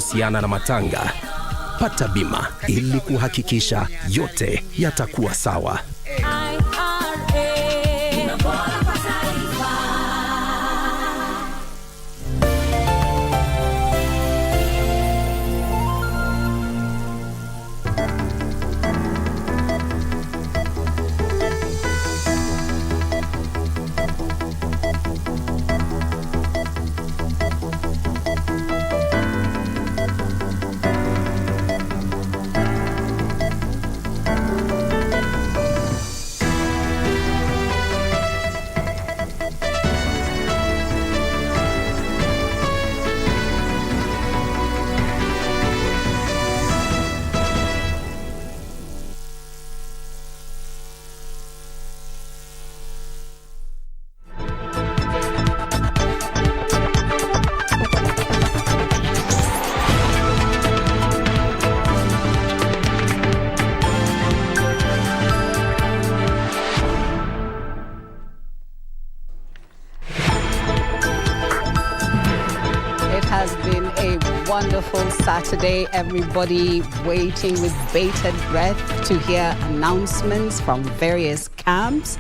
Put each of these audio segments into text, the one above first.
Husiana na matanga, pata bima ili kuhakikisha yote yatakuwa sawa. Wonderful Saturday, everybody waiting with bated breath to hear announcements from various camps.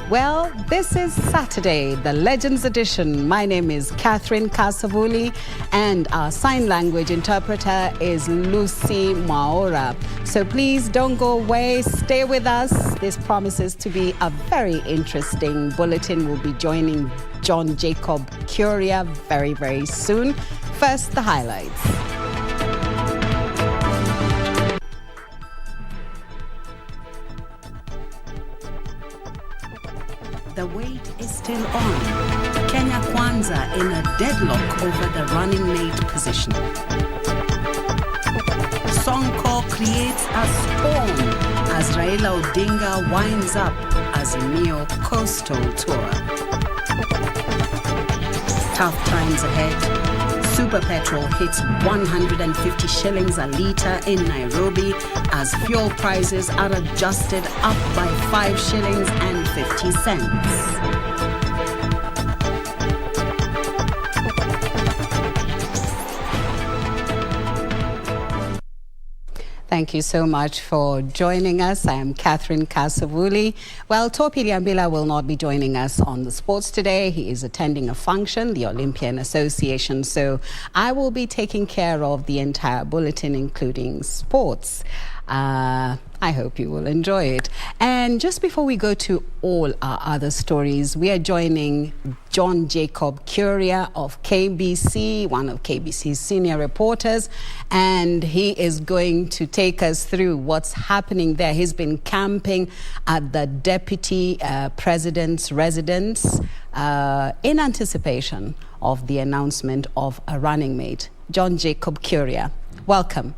Well, this is Saturday, the Legends Edition. My name is Kasavuli, and our sign language interpreter is Lucy Maora. So please don't go away, stay with us. This promises to be a very interesting bulletin. We'll be joining John Jacob Curia very, very soon. First, the highlights. The wait is still on. Kenya Kwanza in a deadlock over the running mate position. Sankok creates a storm as Raila Odinga winds up Azimio coastal tour. Tough times ahead. Super petrol hits 150 shillings a litre in Nairobi as fuel prices are adjusted up by 5 shillings and 50 cents. Thank you so much for joining us. I am Catherine Kasavuli. Well, Topi Liambila will not be joining us on the sports today. He is attending a function, the Olympian Association. So I will be taking care of the entire bulletin, including sports. I hope you will enjoy it. And just before we go to all our other stories, we are joining John Jacob Curia of KBC, one of KBC's senior reporters, and he is going to take us through what's happening there. He's been camping at the Deputy President's residence in anticipation of the announcement of a running mate. John Jacob Curia, welcome.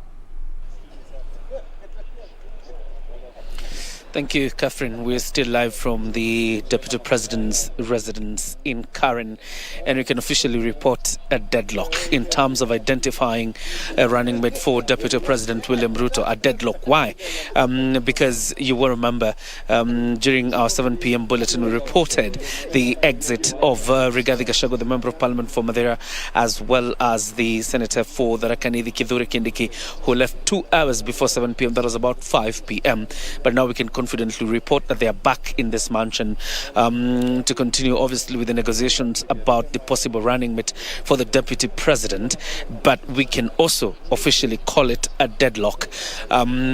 Thank you, Catherine. We're still live from the Deputy President's residence in Karen, and we can officially report a deadlock in terms of identifying a running mate for Deputy President William Ruto. A deadlock. Why? Because you will remember during our 7 p.m. bulletin, we reported the exit of Rigathi Gachagua, the Member of Parliament for Madeira, as well as the Senator for the Rakanidi, Kithure Kindiki, who left 2 hours before 7 p.m. That was about 5 p.m. But now we can confidently report that they are back in this mansion to continue, obviously, with the negotiations about the possible running mate for the Deputy President. But we can also officially call it a deadlock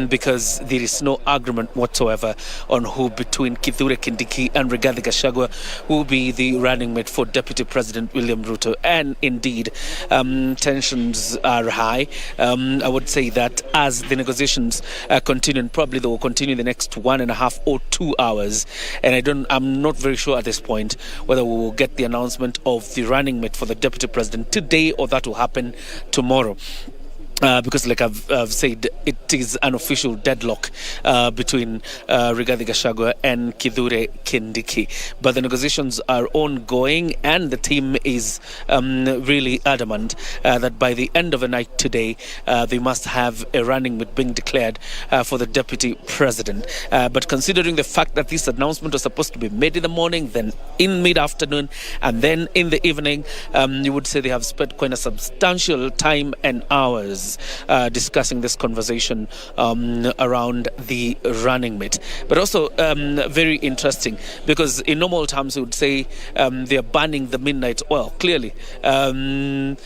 because there is no agreement whatsoever on who between Kithure Kindiki and Rigathi Gachagua will be the running mate for Deputy President William Ruto. And indeed, tensions are high. I would say that as the negotiations continue, and probably they will continue the next 1.5 or 2 hours, and I'm not very sure at this point whether we will get the announcement of the running mate for the Deputy President today or that will happen tomorrow. Because like I've said, it it is an official deadlock between Rigathi Gachagua and Kithure Kindiki. But the negotiations are ongoing, and the team is really adamant that by the end of the night today, they must have a running mate being declared for the deputy president. But considering the fact that this announcement was supposed to be made in the morning, then in mid-afternoon, and then in the evening, you would say they have spent quite a substantial time and hours discussing this conversation around the running mate. But also very interesting, because in normal terms we would say they are burning the midnight oil. Clearly, this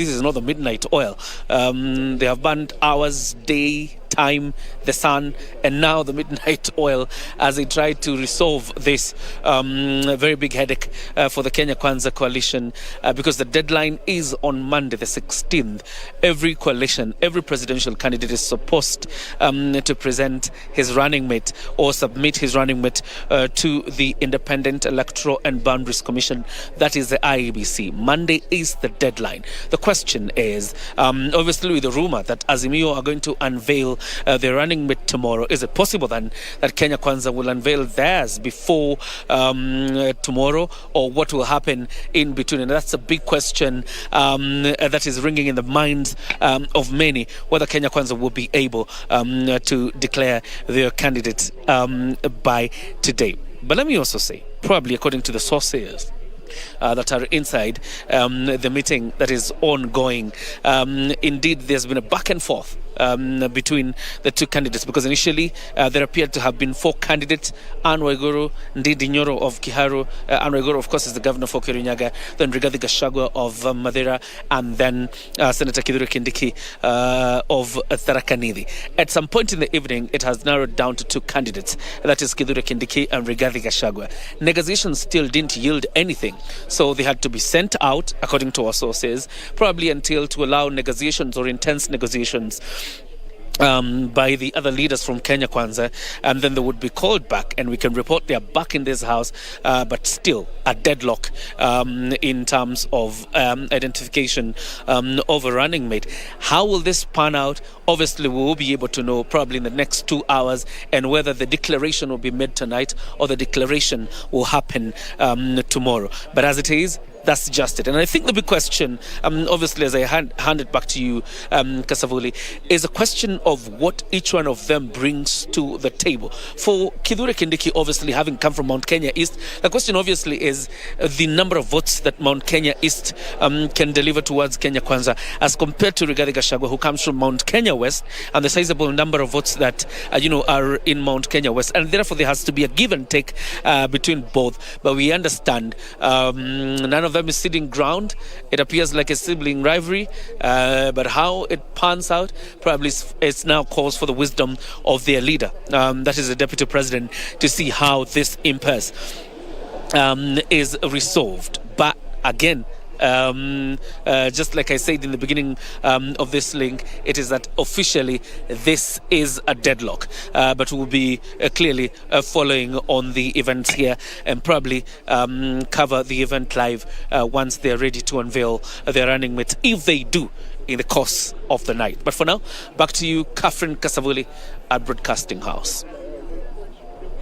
is not the midnight oil. They have burned hours, day, time, the sun, and now the midnight oil as they try to resolve this very big headache for the Kenya Kwanza coalition, because the deadline is on Monday the 16th. Every coalition, every presidential candidate is supposed to present his running mate or submit his running mate to the Independent Electoral and Boundaries Commission, that is the IEBC. Monday is the deadline. The question is, obviously with the rumor that Azimio are going to unveil their running mate tomorrow, is it possible then that Kenya Kwanza will unveil theirs before tomorrow, or what will happen in between? And that's a big question that is ringing in the minds of many, whether Kenya Kwanza will be able to declare their candidate by today. But let me also say, probably according to the sources that are inside the meeting that is ongoing, indeed there's been a back and forth between the two candidates, because initially there appeared to have been 4 candidates: Anne Waiguru, Ndindi Nyoro of Kiharu, Anne Waiguru of course is the governor for Kirinyaga, then Rigathi Gachagua of Madeira, and then Senator Kithure Kindiki of Tharaka Nithi. At some point in the evening it has narrowed down to 2 candidates, that is Kithure Kindiki and Rigathi Gachagua. Negotiations still didn't yield anything, so they had to be sent out, according to our sources, probably until to allow negotiations or intense negotiations by the other leaders from Kenya Kwanza, and then they would be called back, and we can report they are back in this house, but still a deadlock in terms of identification of a running mate. How will this pan out? Obviously, we will be able to know probably in the next 2 hours, and whether the declaration will be made tonight or the declaration will happen tomorrow. But as it is, that's just it. And I think the big question, obviously, as I hand it back to you, Kasavuli, is a question of what each one of them brings to the table. For Kithure Kindiki, obviously, having come from Mount Kenya East, the question obviously is the number of votes that Mount Kenya East can deliver towards Kenya Kwanza, as compared to Rigathi Gachagua, who comes from Mount Kenya West, and the sizable number of votes that are in Mount Kenya West, and therefore there has to be a give and take between both. But we understand none of them is sitting ground. It appears like a sibling rivalry, but how it pans out probably it's now calls for the wisdom of their leader, that is the deputy president, to see how this impasse is resolved. But again, just like I said in the beginning of this link, it is that officially this is a deadlock, but we'll be clearly following on the events here, and probably cover the event live once they're ready to unveil their running mates, if they do, in the course of the night. But for now, back to you, Catherine Kasavuli at Broadcasting House.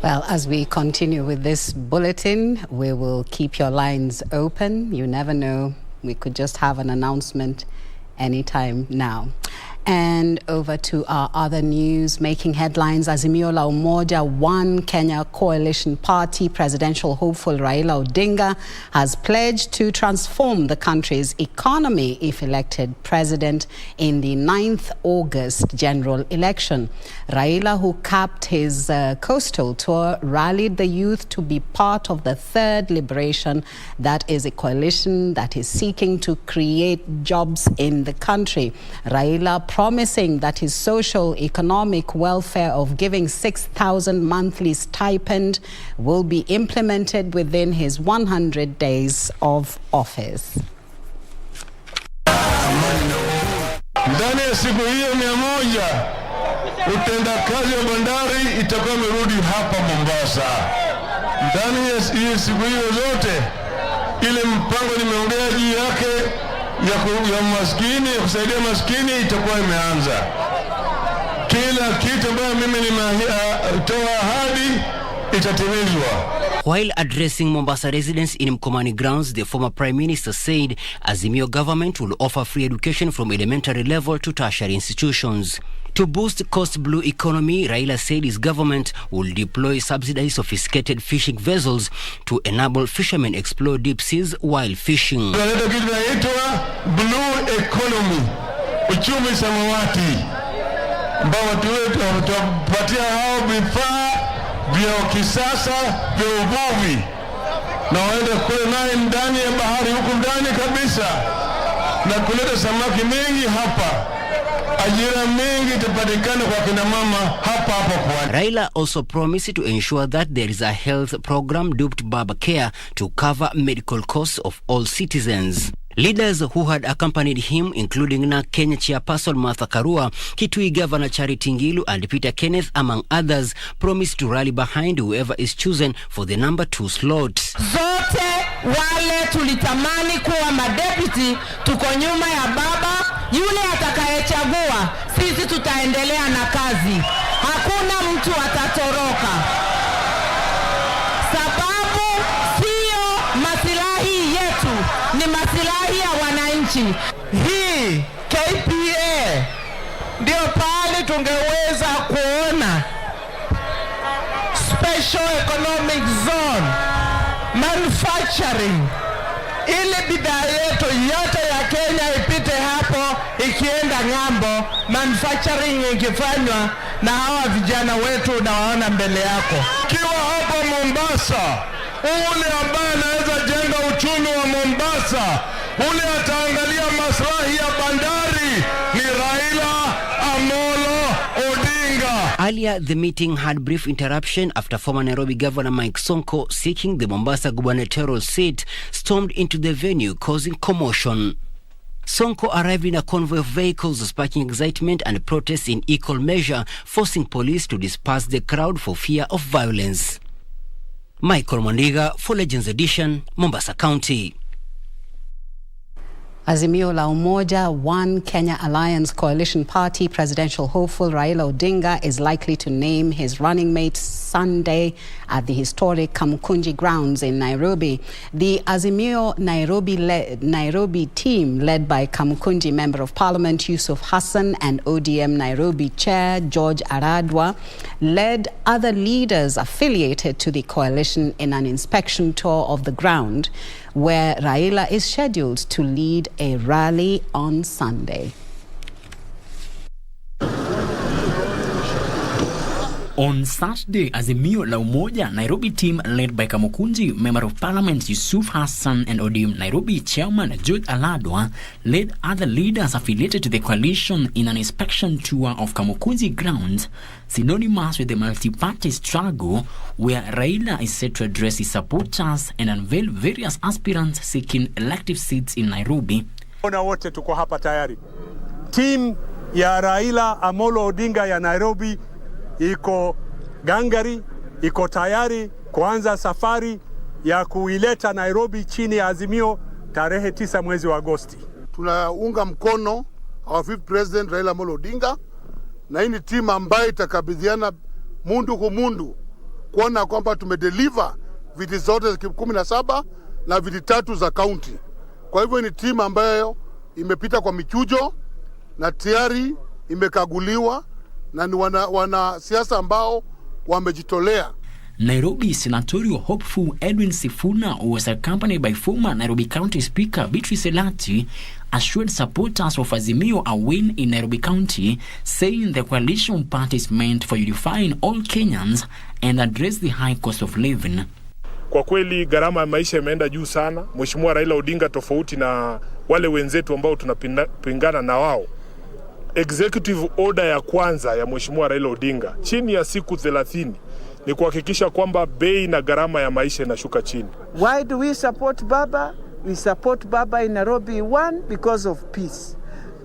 Well, as we continue with this bulletin, we will keep your lines open. You never know. We could just have an announcement anytime now. And over to our other news, making headlines. Azimio la Umoja One Kenya Coalition Party presidential hopeful Raila Odinga has pledged to transform the country's economy if elected president in the 9th August general election. Raila, who capped his coastal tour, rallied the youth to be part of the third liberation, that is a coalition that is seeking to create jobs in the country. Raila promising that his social economic welfare of giving 6,000 monthly stipend will be implemented within his 100 days of office. Ndani ya siku hiyo 100 utendakazi wa bandari itakuwa imerudi hapa Mombasa. Ndani ya siku hiyo zote ile mpango nimeongea juu yake ya maskini, ya kusaidia maskini itakuwa imeanza. kila kitu ambayo mimi nimetoa ahadi itatimizwa. While addressing Mombasa residents in Mkomani grounds, the former Prime Minister said Azimio government will offer free education from elementary level to tertiary institutions. To boost coast blue economy, Raila said his government will deploy subsidized sophisticated fishing vessels to enable fishermen explore deep seas while fishing. Tunaleta kitu inaitwa blue economy, uchumi samawati, ambao watu wetu watapatia hao vifaa vya kisasa vya uvuvi na waende kule naye ndani ya bahari huku ndani kabisa na kuleta samaki mengi hapa. Ajira mengi itapatikana kwa kina mama hapa kwa. Raila also promised to ensure that there is a health program dubbed Baba Care to cover medical costs of all citizens. Leaders who had accompanied him, including na Kenya chairperson Martha Karua, Kitui Governor Charity Ngilu and Peter Kenneth, among others, promised to rally behind whoever is chosen for the number 2 slot. Zote wale tulitamani kuwa madeputy, tuko nyuma ya baba, yule atakayechagua, sisi tutaendelea na kazi. Hakuna mtu atatoroka. Sababu sio masilahi yetu, ni masilahi ya wananchi. Hii KPA ndio pale tungeweza kuona special economic zone, manufacturing, ili bidhaa yetu yote ya Kenya ipite hapo ikienda ng'ambo, manufacturing ikifanywa na hawa vijana wetu na waona mbele yako. Kiwa hapa Mombasa, ule ambaye anaweza jenga uchumi wa Mombasa, ule ataangalia maslahi ya bandari ni Raila Amolo Odinga. Earlier, the meeting had brief interruption after former Nairobi Governor Mike Sonko, seeking the Mombasa gubernatorial seat, stormed into the venue, causing commotion. Sonko arrived in a convoy of vehicles, sparking excitement and protests in equal measure, forcing police to disperse the crowd for fear of violence. Michael Mondiga for Legends Edition, Mombasa County. Azimio la Umoja, One Kenya Alliance coalition party presidential hopeful Raila Odinga is likely to name his running mate Sunday at the historic Kamukunji grounds in Nairobi. The Azimio Nairobi team, led by Kamukunji Member of Parliament Yusuf Hassan and ODM Nairobi Chair George Aradwa, led other leaders affiliated to the coalition in an inspection tour of the ground, where Raila is scheduled to lead a rally on Sunday. On Saturday, Azimio la Umoja Nairobi team, led by Kamukunji Member of Parliament Yusuf Hassan and ODM Nairobi Chairman George Aladwa, led other leaders affiliated to the coalition in an inspection tour of Kamukunji grounds, synonymous with the multi-party struggle, where Raila is set to address his supporters and unveil various aspirants seeking elective seats in Nairobi. Ona wote tuko hapa tayari. Team ya Raila Amolo Odinga ya Nairobi iko gangari, iko tayari kuanza safari ya kuileta Nairobi chini ya Azimio tarehe 9 mwezi wa Agosti. Tunaunga mkono our fifth president Raila Amolo Odinga, na hii ni timu ambayo itakabidhiana mundu kumundu kuona kwamba tumedeliver viti zote 17 na viti 3 za county. Kwa hivyo ni timu ambayo imepita kwa michujo na tayari imekaguliwa na ni wana siasa ambao wamejitolea. Nairobi senatorial hopeful Edwin Sifuna, who was accompanied by former Nairobi County Speaker Beatrice Elati, assured supporters of Azimio a win in Nairobi County, saying the coalition party is meant for unifying all Kenyans and address the high cost of living. Kwa kweli gharama ya maisha imeenda juu sana. Mheshimiwa Raila Odinga, tofauti na wale wenzetu ambao tunapingana na wao, executive order ya kwanza ya Mheshimiwa Raila Odinga chini ya siku 30 ni kuhakikisha kwamba bei na gharama ya maisha inashuka chini. Why do we support Baba? We support Baba in Nairobi, 1, because of peace.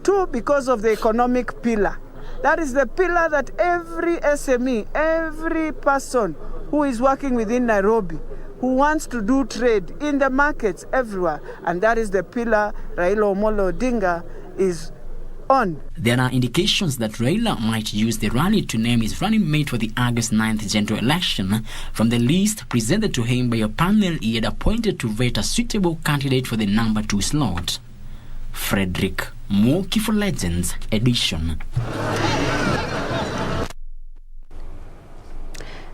2, because of the economic pillar. That is the pillar that every SME, every person who is working within Nairobi, who wants to do trade in the markets everywhere, and that is the pillar Raila Amolo Odinga is on. There are indications that Raila might use the rally to name his running mate for the August 9th general election from the list presented to him by a panel he had appointed to vet a suitable candidate for the number 2 slot. Frederick Moki for Legends edition.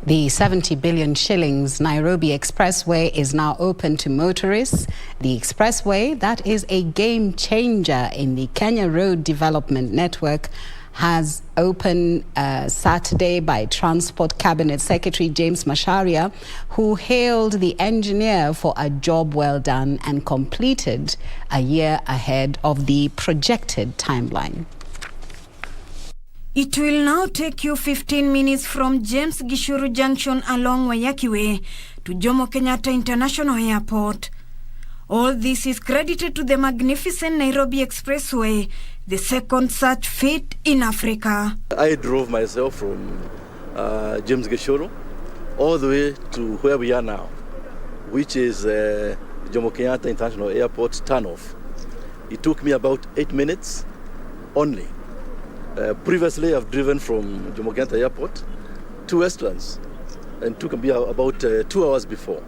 The 70 billion shillings Nairobi expressway is now open to motorists. The expressway, that is a game changer in the Kenya Road Development Network, has opened Saturday by Transport Cabinet Secretary James Macharia, who hailed the engineer for a job well done and completed a year ahead of the projected timeline. It will now take you 15 minutes from James Gishuru Junction along Waiyaki Way to Jomo Kenyatta International Airport. All this is credited to the magnificent Nairobi Expressway, the second such feat in Africa. I drove myself from James Gishuru all the way to where we are now, which is Jomo Kenyatta International Airport turnoff. It took me about 8 minutes only. Previously, I've driven from Jomo Kenyatta Airport to Westlands and took me about 2 hours before.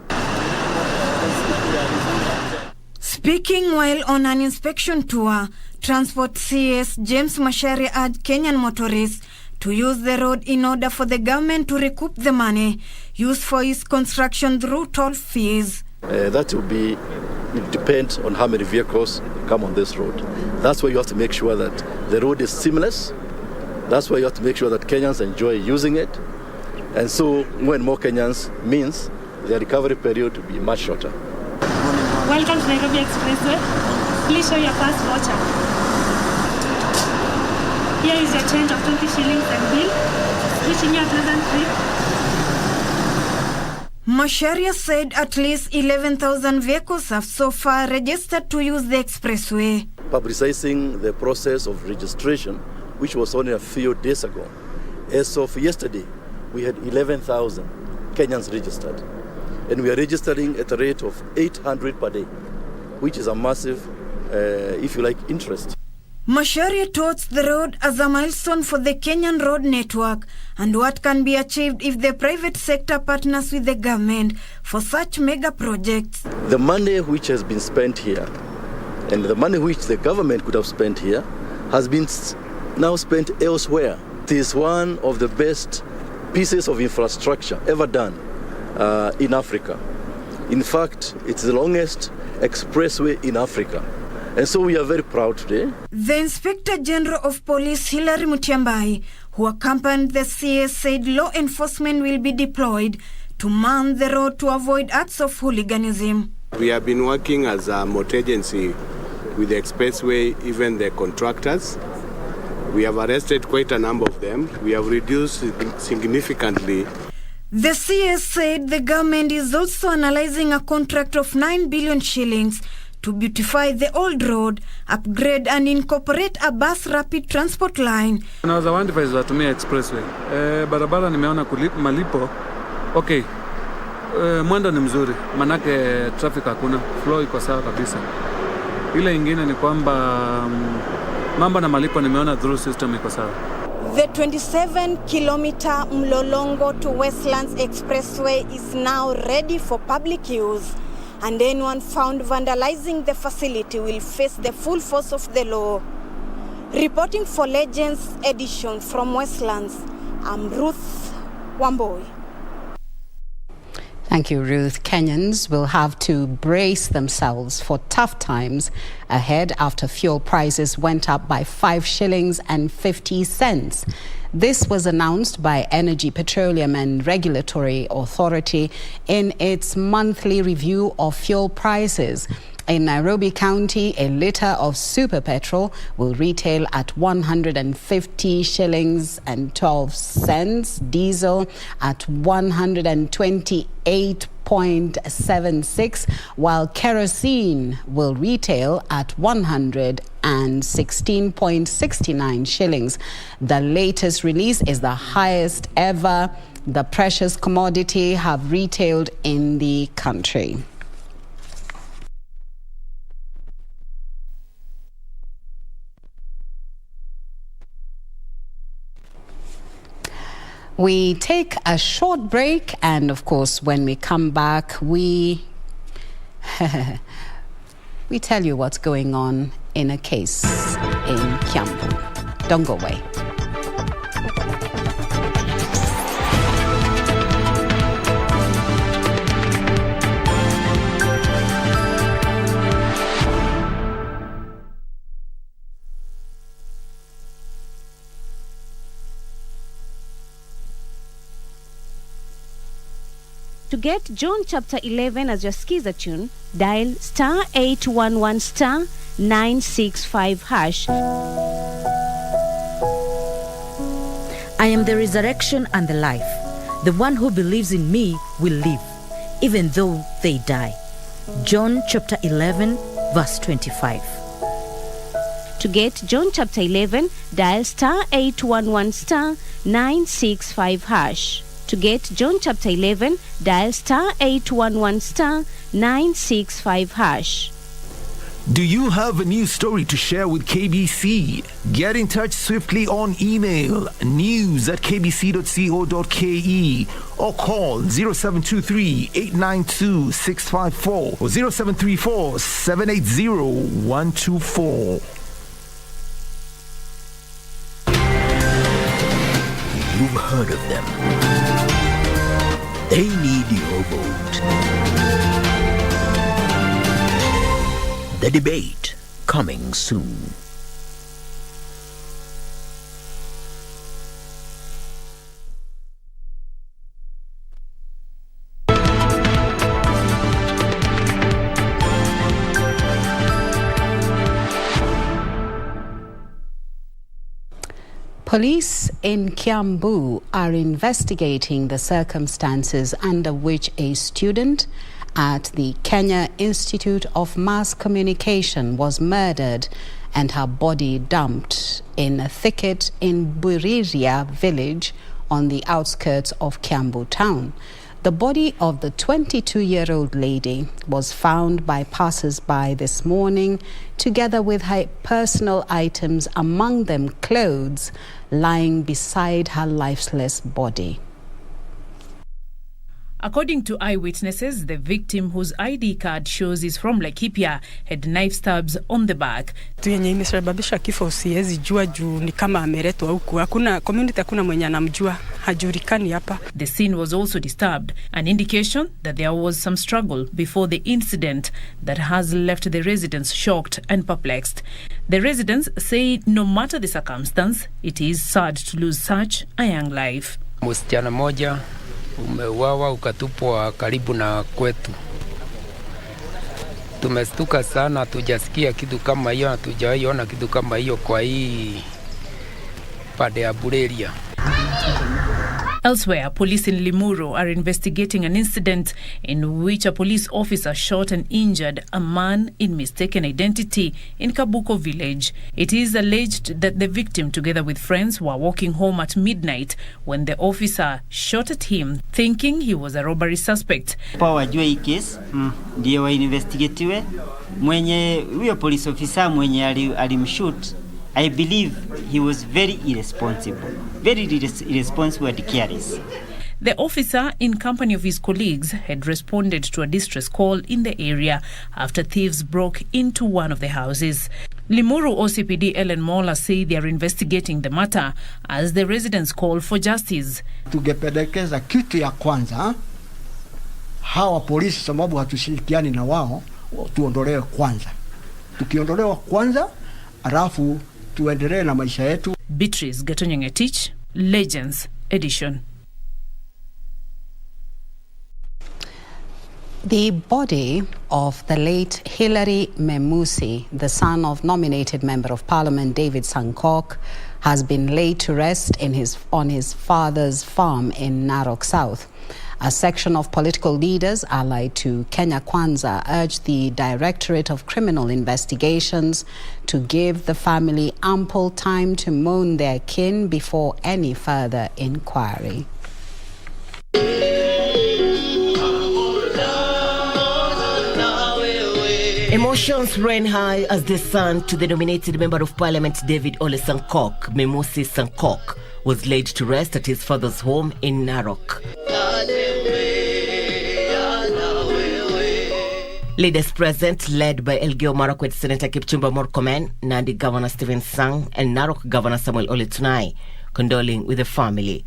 Speaking while on an inspection tour, Transport CS James Macharia urged Kenyan motorists to use the road in order for the government to recoup the money used for its construction through toll fees. That will depend on how many vehicles come on this road. That's why you have to make sure that the road is seamless. That's why you have to make sure that Kenyans enjoy using it. And so when more Kenyans means the recovery period will be much shorter. Welcome to Nairobi Expressway. Please show your pass voucher. Here is your change of 20 shillings and bill. Wishing you a pleasant trip. Macharia said at least 11,000 vehicles have so far registered to use the expressway. Publicizing the process of registration, which was only a few days ago. As of yesterday, we had 11,000 Kenyans registered. And we are registering at a rate of 800 per day, which is a massive, if you like, interest. Macharia touts the road as a milestone for the Kenyan road network and what can be achieved if the private sector partners with the government for such mega projects. The money which has been spent here and the money which the government could have spent here has been now spent elsewhere. It is one of the best pieces of infrastructure ever done in Africa. In fact, it's the longest expressway in Africa. And so we are very proud today. The Inspector General of Police, Hilary Mutiambai, who accompanied the CS, said law enforcement will be deployed to man the road to avoid acts of hooliganism. We have been working as a motor agency with the expressway, even the contractors. We have arrested quite a number of them. We have reduced significantly. The CS said the government is also analyzing a contract of 9 billion shillings to beautify the old road, upgrade and incorporate a bus rapid transport line. Naweza advise watumia expressway. Barabara nimeona malipo. Okay. Mwendo ni mzuri. Manake traffic hakuna. Flow iko sawa kabisa. Ile ingine ni kwamba mambo na malipo nimeona through system iko sawa. The 27-kilometer Mlolongo to Westlands Expressway is now ready for public use, and anyone found vandalizing the facility will face the full force of the law. Reporting for Legends edition from Westlands, I'm Ruth Wamboi. Thank you, Ruth. Kenyans will have to brace themselves for tough times ahead after fuel prices went up by 5 shillings and 50 cents. This was announced by Energy, Petroleum and Regulatory Authority in its monthly review of fuel prices. In Nairobi County, a litre of super petrol will retail at 150 shillings and 12 cents, diesel at 128.76, while kerosene will retail at 116.69 shillings. The latest release is the highest ever the precious commodity have retailed in the country. We take a short break, and of course, when we come back, we tell you what's going on in a case in Kiambu. Don't go away. To get John chapter 11 as your skiza tune, dial star 811 star 965 hash. I am the resurrection and the life. The one who believes in me will live, even though they die. John chapter 11, verse 25. To get John chapter 11, dial star 811 star 965 hash. To get John chapter 11, dial star 811 star 965 hash. Do you have a news story to share with KBC? Get in touch swiftly on email news@kbc.co.ke or call 0723 892 654 or 0734 780 124. You've heard of them. They need your vote. The debate coming soon. Police in Kiambu are investigating the circumstances under which a student at the Kenya Institute of Mass Communication was murdered and her body dumped in a thicket in Buriria village on the outskirts of Kiambu town. The body of the 22-year-old lady was found by passers-by this morning, together with her personal items, among them clothes, lying beside her lifeless body. According to eyewitnesses, the victim, whose ID card shows is from Laikipia, had knife stabs on the back. Yenye imesababisha kifo siwezi jua juu ni kama ameletwa huku. Hakuna community, hakuna mwenye anamjua, hajulikani hapa. The scene was also disturbed, an indication that there was some struggle before the incident that has left the residents shocked and perplexed. The residents say no matter the circumstance, it is sad to lose such a young life. Msichana moja umeuawa ukatupwa karibu na kwetu. Tumestuka sana, tujasikia kitu kama hiyo, hatujawahi ona kitu kama hiyo kwa hii pande ya Bureria. Elsewhere, police in Limuru are investigating an incident in which a police officer shot and injured a man in mistaken identity in Kabuko village. It is alleged that the victim, together with friends, were walking home at midnight when the officer shot at him, thinking he was a robbery suspect. Wajue hii case ndio wainvestigatiwe. Mwenye huyo police officer mwenye alimshoot, I believe he was very irresponsible and careless. The officer, in company of his colleagues, had responded to a distress call in the area after thieves broke into one of the houses. Limuru OCPD Ellen Mola say they are investigating the matter as the residents call for justice. Tungependekeza kitu ya kwanza, hawa polisi sababu hatushirikiani na wao, tuondolewe kwanza. Tukiondolewa kwanza, alafu tuendelee na maisha yetu. Beatrice Gatonyengetich, Legends Edition. The body of the late Hilary Memusi, the son of nominated Member of Parliament David Sankok, has been laid to rest on his father's farm in Narok South. A section of political leaders allied to Kenya Kwanza urged the Directorate of Criminal Investigations to give the family ample time to mourn their kin before any further inquiry. Emotion Emotions ran high as the son to the nominated Member of Parliament David Ole Sankok, Memusi Sankok, was laid to rest at his father's home in Narok. Leaders present, led by Elgeyo Marakwet Senator Kipchumba Murkomen, Nandi Governor Stephen Sang, and Narok Governor Samuel Ole Tunai, condoling with the family.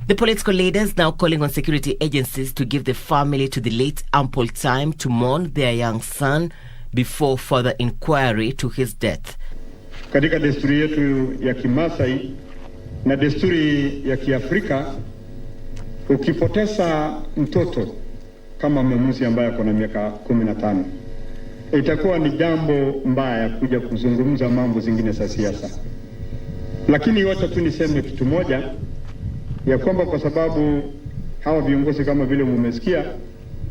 The political leaders now calling on security agencies to give the family to the late ample time to mourn their young son before further inquiry to his death. Katika desturi yetu ya Kimasai na desturi ya Kiafrika, ukipoteza mtoto kama Memusi ambaye ako na miaka 15, itakuwa ni jambo mbaya kuja kuzungumza mambo zingine za siasa. Lakini wacha tu niseme kitu moja, ya kwamba kwa sababu hawa viongozi kama vile mmesikia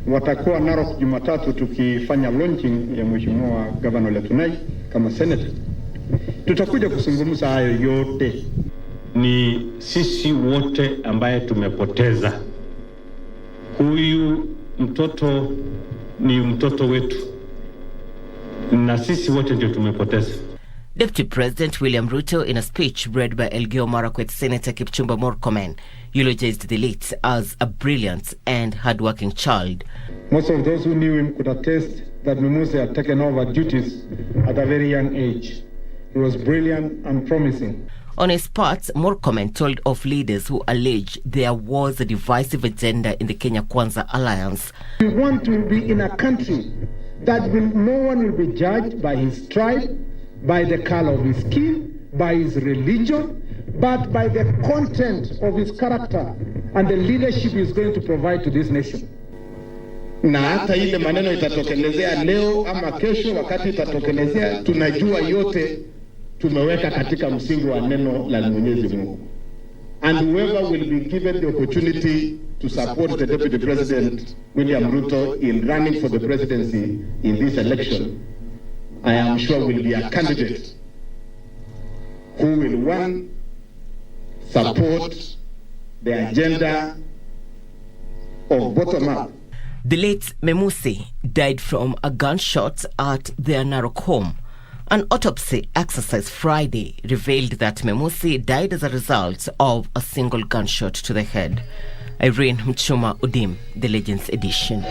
watakuwa Narok Jumatatu tukifanya launching ya Mheshimiwa Governor Ole Tunai kama senator, tutakuja kuzungumza hayo yote. Ni sisi wote ambaye tumepoteza huyu mtoto, ni mtoto wetu na sisi wote ndio tumepoteza. Deputy President William Ruto, in a speech read by Elgeyo Marakwet Senator Kipchumba Murkomen, eulogized the late as a brilliant and hard-working child. Most of those who knew him could attest that Memusi had taken over duties at a very young age. He was brilliant and promising. On his part, Murkomen told of leaders who allege there was a divisive agenda in the Kenya Kwanza alliance. We want to be in a country that no one will be judged by his tribe, by the color of his skin, by his religion, but by the content of his character and the leadership he is going to provide to this nation. Na hata ile maneno itatokelezea leo ama kesho, wakati itatokelezea, tunajua yote tumeweka katika msingi wa neno la Mwenyezi Mungu. And whoever will be given the opportunity to support the Deputy President William Ruto in running for the presidency in this election, I am sure will be a candidate who will, one, support the agenda of bottom-up. The late Memusi died from a gunshot at their Narok home. An autopsy exercise Friday revealed that Memusi died as a result of a single gunshot to the head. Irene Mchuma Udim, The Legends Edition.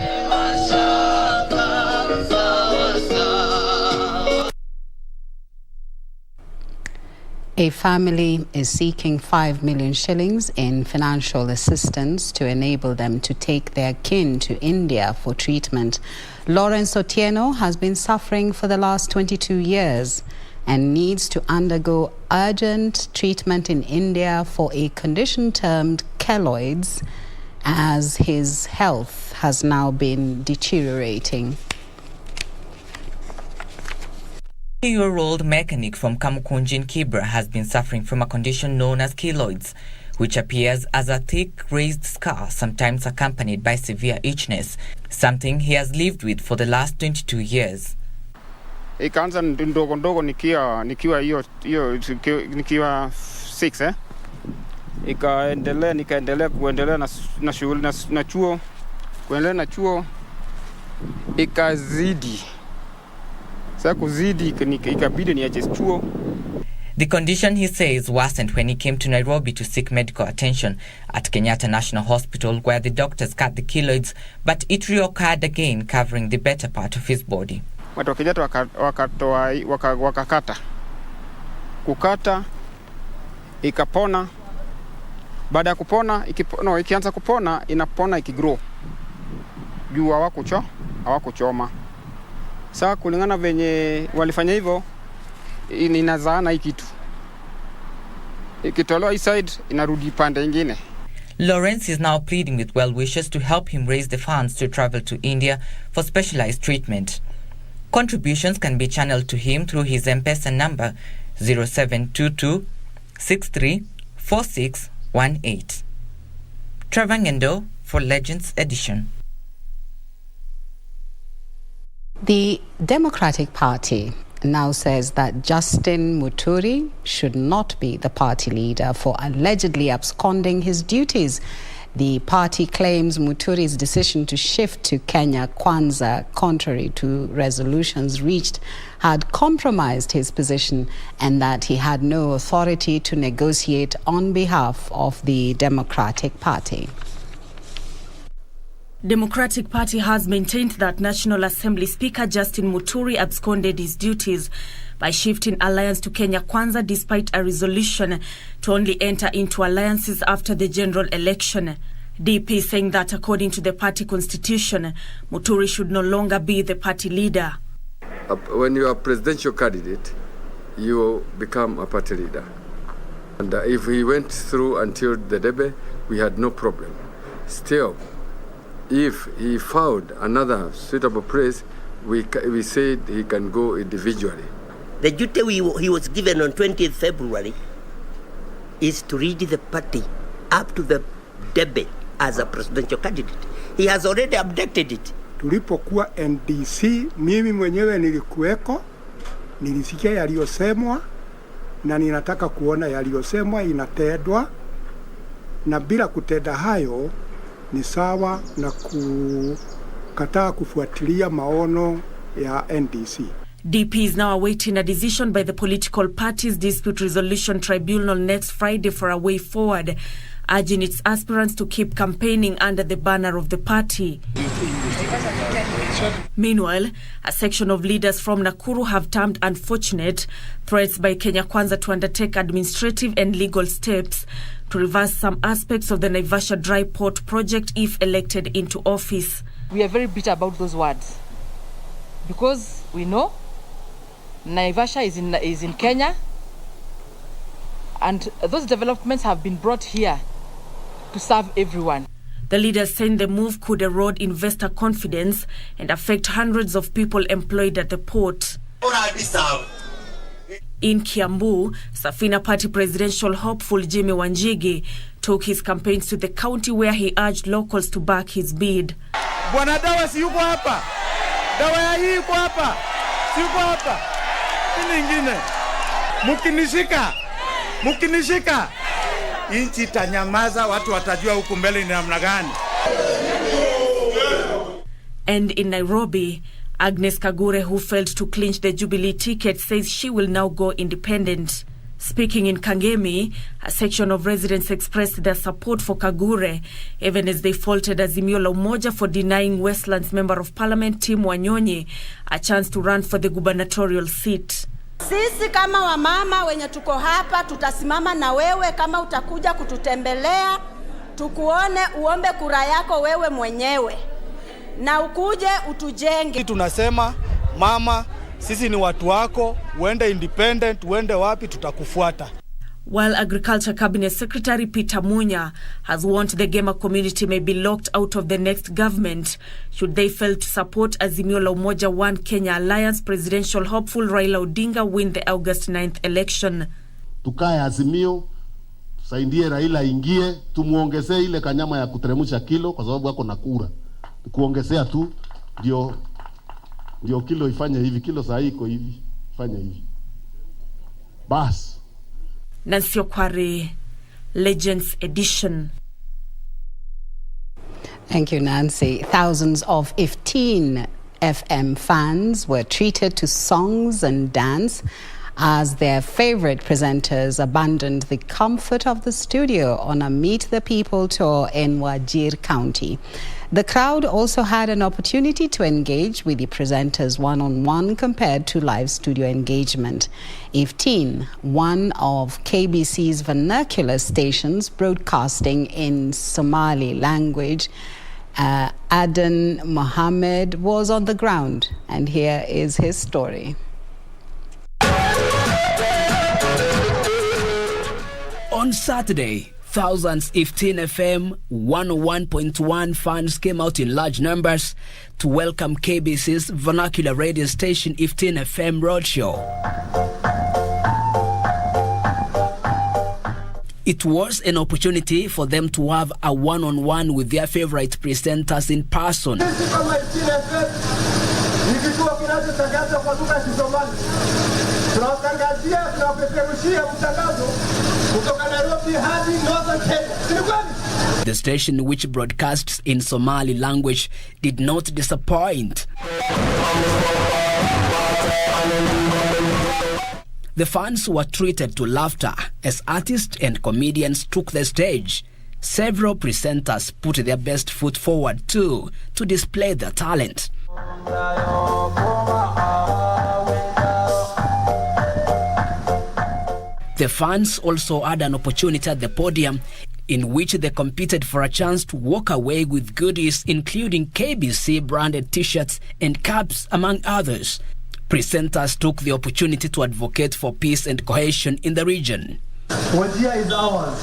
A family is seeking 5 million shillings in financial assistance to enable them to take their kin to India for treatment. Lawrence Otieno has been suffering for the last 22 years and needs to undergo urgent treatment in India for a condition termed keloids, as his health has now been deteriorating. 20-year-old mechanic from Kamukunji in Kibra has been suffering from a condition known as keloids, which appears as a thick raised scar, sometimes accompanied by severe itchiness, something he has lived with for the last 22 years. Ikaanza ndogo ndogo nikiwa 6 nikaendelea kuendelea na shughuli na chuo, kuendelea na chuo ikazidi. The condition, he says, worsened when he came to Nairobi to seek medical attention at Kenyatta National Hospital, where the doctors cut the keloids, but it reoccurred again, covering the better part of his body. Watu wa Kenyatta wakakata. Kukata ikapona. Baada ya kupona, ikianza kupona, inapona ikigrow. Juu hawakuchoma. Sasa kulingana venye walifanya hivyo, inazaana hii kitu. Ikitolewa hii side, inarudi pande ingine. Lawrence is now pleading with well-wishers to help him raise the funds to travel to India for specialized treatment. Contributions can be channeled to him through his M-Pesa number 0722 634618. Travangendo for Legends Edition. The Democratic Party now says that Justin Muturi should not be the party leader for allegedly absconding his duties The party claims Muturi's decision to shift to Kenya Kwanza, contrary to resolutions reached, had compromised his position and that he had no authority to negotiate on behalf of the Democratic Party. Democratic Party has maintained that National Assembly Speaker Justin Muturi absconded his duties by shifting alliance to Kenya Kwanza despite a resolution to only enter into alliances after the general election. DP saying that according to the party constitution, Muturi should no longer be the party leader. When you are a presidential candidate, you become a party leader. And if he went through until the debate, we had no problem. Still, if he found another suitable place, we said he can go individually. The duty he was given on 20th February is to lead the party up to the debate as a presidential candidate. He has already abdicated it. Tulipokuwa NDC, mimi mwenyewe nilikuweko, nilisikia yaliyosemwa na ninataka kuona yaliyosemwa inatendwa, na bila kutenda hayo ni sawa na kukataa kufuatilia maono ya NDC. DP is now awaiting a decision by the political parties' dispute resolution tribunal next Friday for a way forward, urging its aspirants to keep campaigning under the banner of the party. Meanwhile, a section of leaders from Nakuru have termed unfortunate threats by Kenya Kwanza to undertake administrative and legal steps to reverse some aspects of the Naivasha Dry Port project if elected into office. We are very bitter about those words because we know Naivasha is in Kenya, and those developments have been brought here to serve everyone. The leaders saying the move could erode investor confidence and affect hundreds of people employed at the port. In Kiambu, Safina Party presidential hopeful Jimmy Wanjigi took his campaigns to the county where he urged locals to back his bid. Bwana dawa si yuko hapa. Dawa ya hii yuko hapa. Si yuko hapa. Ini ingine. Mukinishika. Inchi tanyamaza, watu watajua huku mbele ni namna gani. And in Nairobi, Agnes Kagure, who failed to clinch the Jubilee ticket, says she will now go independent. Speaking in Kangemi, a section of residents expressed their support for Kagure, even as they faulted Azimio la Umoja for denying Westlands Member of Parliament Tim Wanyonyi a chance to run for the gubernatorial seat. Sisi kama wamama wenye tuko hapa tutasimama na wewe kama utakuja kututembelea, tukuone uombe kura yako wewe mwenyewe na ukuje utujenge. Tunasema mama, sisi ni watu wako, uende independent, uende wapi tutakufuata. While Agriculture Cabinet Secretary Peter Munya has warned the gamer community may be locked out of the next government should they fail to support Azimio la Umoja One Kenya Alliance presidential hopeful Raila Odinga win the August 9th election. Tukae Azimio, tusaidie Raila ingie, tumuongezee ile kanyama ya kuteremusha kilo kwa sababu wako na kura. Kuongezea tu ndio kilo ifanye hivi, kilo saa hii iko hivi, ifanye hivi. Bas. Nancy Okware, Legends Edition. Thank you, Nancy. Thousands of 15 FM fans were treated to songs and dance as their favorite presenters abandoned the comfort of the studio on a Meet the People tour in Wajir County. The crowd also had an opportunity to engage with the presenters one-on-one compared to live studio engagement. Ifteen, one of KBC's vernacular stations broadcasting in Somali language, Adan Mohammed was on the ground, and here is his story. On Saturday, thousands Ifteen FM 101.1 fans came out in large numbers to welcome KBC's vernacular radio station Ifteen FM roadshow. It was an opportunity for them to have a one-on-one with their favorite presenters in person. The station, which broadcasts in Somali language, did not disappoint. The fans were treated to laughter as artists and comedians took the stage. Several presenters put their best foot forward too to display their talent. The fans also had an opportunity at the podium in which they competed for a chance to walk away with goodies including KBC branded t-shirts and caps, among others. Presenters took the opportunity to advocate for peace and cohesion in the region. Wajir is ours,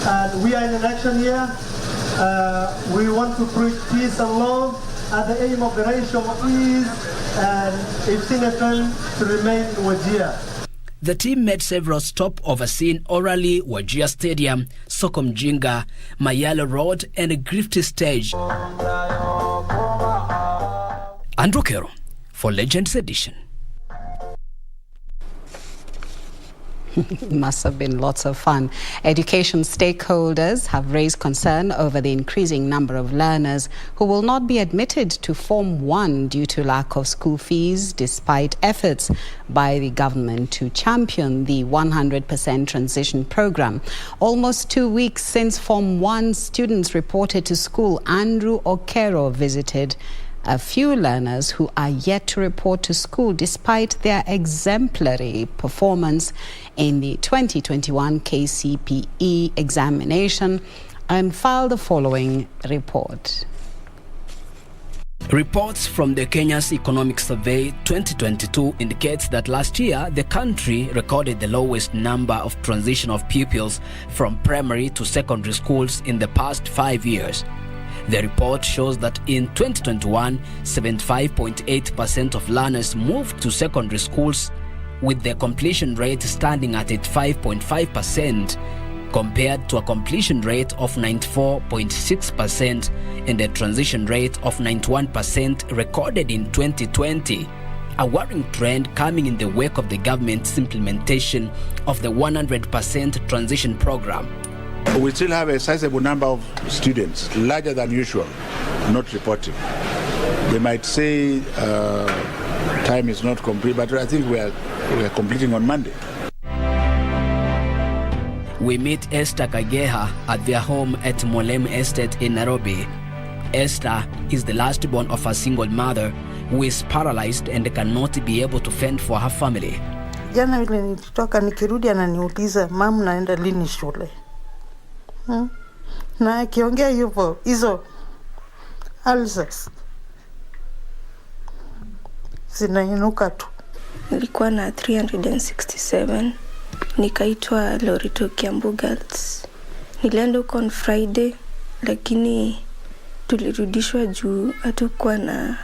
and we are in an action here. We want to preach peace and love, and the aim of the roadshow is if Sinatan to remain in Wajir. The team made several stops overseeing Orally, Wajir Stadium, Sokomjinga, Mayalo Road, and a Grifty Stage. Andrew Kero for Legends Edition. Must have been lots of fun. Education stakeholders have raised concern over the increasing number of learners who will not be admitted to Form 1 due to lack of school fees, despite efforts by the government to champion the 100% transition program. Almost 2 weeks since Form 1 students reported to school, Andrew Okero visited a few learners who are yet to report to school despite their exemplary performance in the 2021 KCPE examination, and filed the following report. Reports from the Kenya's Economic Survey 2022 indicates that last year the country recorded the lowest number of transition of pupils from primary to secondary schools in the past 5 years. The report shows that in 2021, 75.8% of learners moved to secondary schools, with the completion rate standing at 5.5%, compared to a completion rate of 94.6% and a transition rate of 91% recorded in 2020. A worrying trend coming in the wake of the government's implementation of the 100% transition program. We still have a sizable number of students, larger than usual, not reporting. They might say time is not complete, but I think we are completing on Monday. We meet Esther Kageha at their home at Molem Estate in Nairobi. Esther is the last born of a single mother who is paralyzed and cannot be able to fend for her family. Jana vile nilitoka nikirudi ananiuliza, "Mama, naenda lini shule?" Na akiongea hivyo hizo ulcers zinainuka tu. Nilikuwa na 367, nikaitwa Lorito Kiambu Girls. Nilienda huko on Friday, lakini tulirudishwa juu hatukuwa na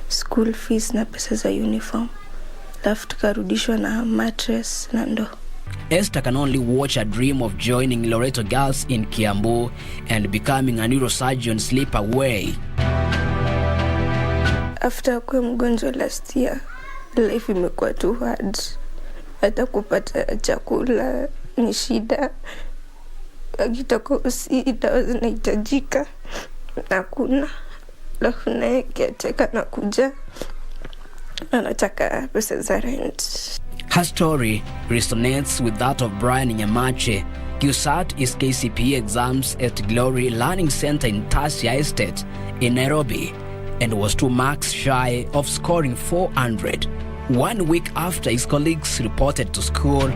school fees na pesa za uniform. Alafu tukarudishwa na mattress na ndoo. Esther can only watch a dream of joining Loreto Girls in Kiambu and becoming a neurosurgeon slip away. After kuwa mgonjwa last year, life imekuwa too hard. Hata kupata chakula ni shida. Akitaka dawa zinahitajika na kuna. Alafu naye kiateka na kuja. Anataka pesa za rent. Her story resonates with that of Brian Nyamache. He sat his KCPE exams at Glory Learning Center in Tasia Estate in Nairobi and was 2 marks shy of scoring 400. 1 week after his colleagues reported to school,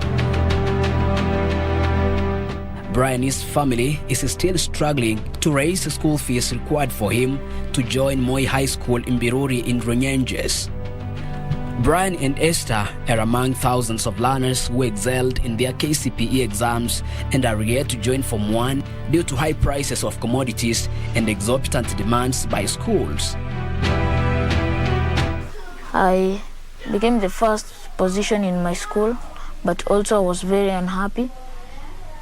Brian's family is still struggling to raise the school fees required for him to join Moi High School in Biruri in Runyenjes. Brian and Esther are among thousands of learners who excelled in their KCPE exams and are yet to join Form 1 due to high prices of commodities and exorbitant demands by schools. I became the first position in my school, but also I was very unhappy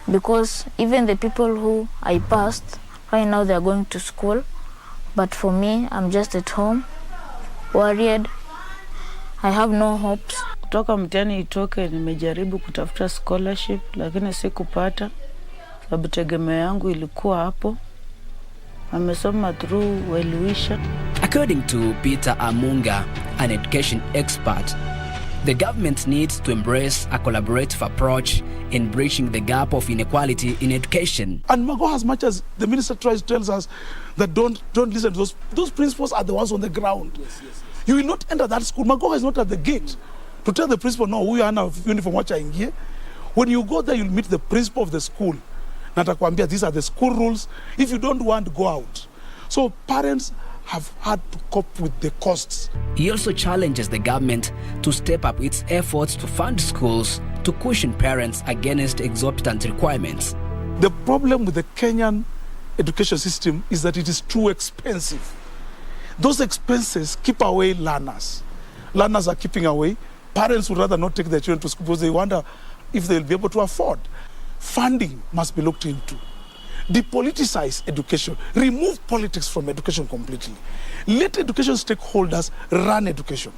because even the people who I passed, right now they are going to school, but for me, I'm just at home, worried. I have no hopes. Kutoka mtihani itoke nimejaribu kutafuta scholarship lakini sikupata sababu tegemeo yangu ilikuwa hapo amesoma through well-wisher. According to Peter Amunga, an education expert, the government needs to embrace a collaborative approach in bridging the gap of inequality in education. And Mago, as much as the minister tells us that don't listen to those principals are the ones on the ground. Yes. You will not enter that school. Mago is not at the gate to tell the principal, no, we are in a uniform, watch here. When you go there, you'll meet the principal of the school. Natakwambia, these are the school rules. If you don't want, go out. So parents have had to cope with the costs. He also challenges the government to step up its efforts to fund schools to cushion parents against exorbitant requirements. The problem with the Kenyan education system is that it is too expensive. Those expenses keep away learners. Learners are keeping away. Parents would rather not take their children to school because they wonder if they'll be able to afford. Funding must be looked into. Depoliticize education. Remove politics from education completely. Let education stakeholders run education.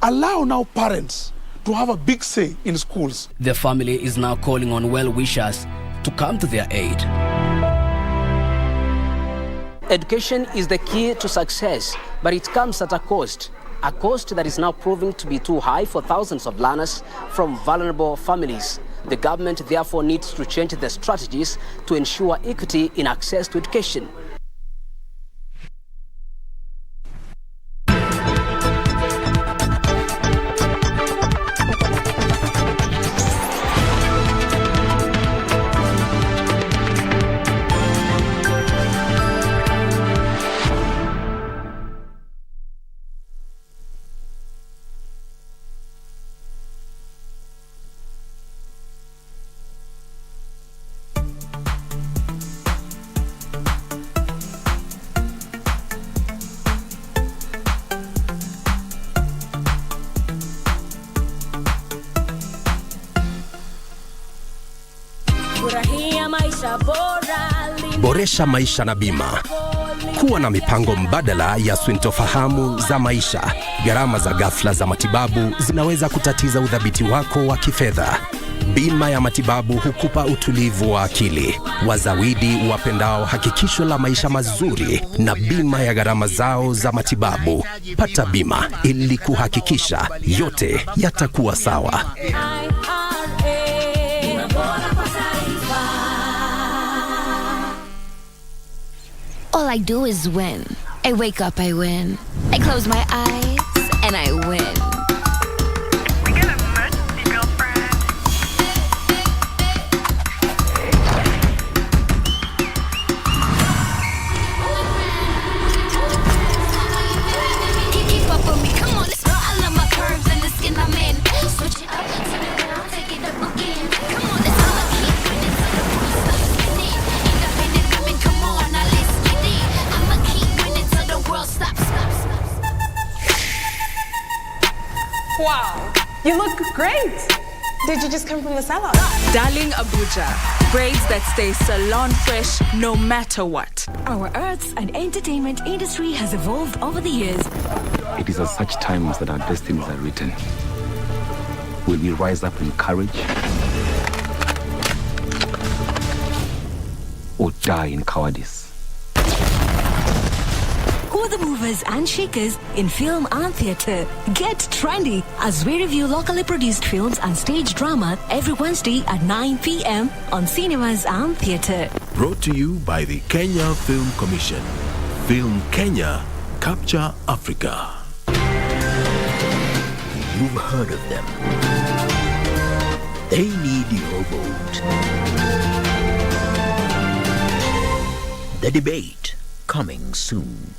Allow now parents to have a big say in schools. The family is now calling on well-wishers to come to their aid. Education is the key to success, but it comes at a cost that is now proving to be too high for thousands of learners from vulnerable families. The government therefore needs to change the strategies to ensure equity in access to education. Boresha maisha na bima. Kuwa na mipango mbadala ya sintofahamu za maisha. Gharama za ghafla za matibabu zinaweza kutatiza udhabiti wako wa kifedha. Bima ya matibabu hukupa utulivu wa akili. Wazawidi wapendao hakikisho la maisha mazuri na bima ya gharama zao za matibabu. Pata bima ili kuhakikisha yote yatakuwa sawa. All I do is win. I wake up, I win. I close my eyes, and I win. We got an emergency, girlfriend. Keep up with me, come on, let's go. I love my curves and the skin I'm in. Switch it up, turn it down, take it up again. Come on, let's all keep winning till the world stops spinning. Independent women, come on, now let's get it. I'ma keep winning till the world stops. Wow, you look great. Did you just come from the salon? Darling Abuja, braids that stay salon fresh no matter what. Our arts and entertainment industry has evolved over the years. It is at such times that our destinies are written. Will we rise up in courage or die in cowardice? Who are the movers and shakers in film and theatre? Get trendy as we review locally produced films and stage drama every Wednesday at 9 p.m. on Cinemas and Theatre. Brought to you by the Kenya Film Commission. Film Kenya, Capture Africa. You've heard of them. They need your vote. The debate coming soon.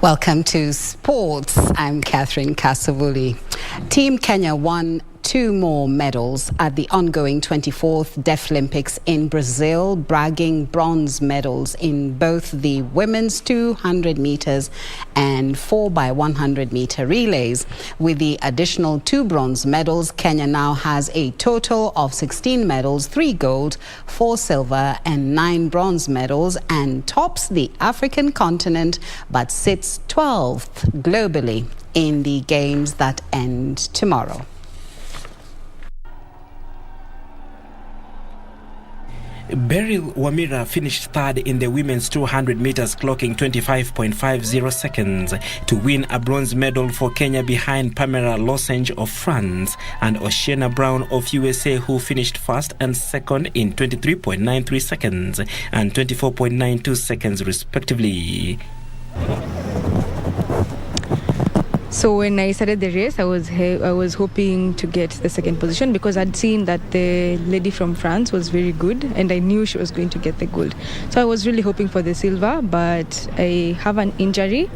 Welcome to Sports. I'm Catherine Kasavuli. Team Kenya won 2 more medals at the ongoing 24th Deaflympics in Brazil, bragging bronze medals in both the women's 200 meters and 4x100 meter relays. With the additional 2 bronze medals, Kenya now has a total of 16 medals, 3 gold, 4 silver and 9 bronze medals, and tops the African continent but sits 12th globally in the games that end tomorrow. Beryl Wamira finished third in the women's 200 meters, clocking 25.50 seconds to win a bronze medal for Kenya behind Pamela Losange of France and Oceana Brown of USA, who finished first and second in 23.93 seconds and 24.92 seconds respectively. So when I started the race, I was hoping to get the second position because I'd seen that the lady from France was very good and I knew she was going to get the gold. So I was really hoping for the silver, but I have an injury.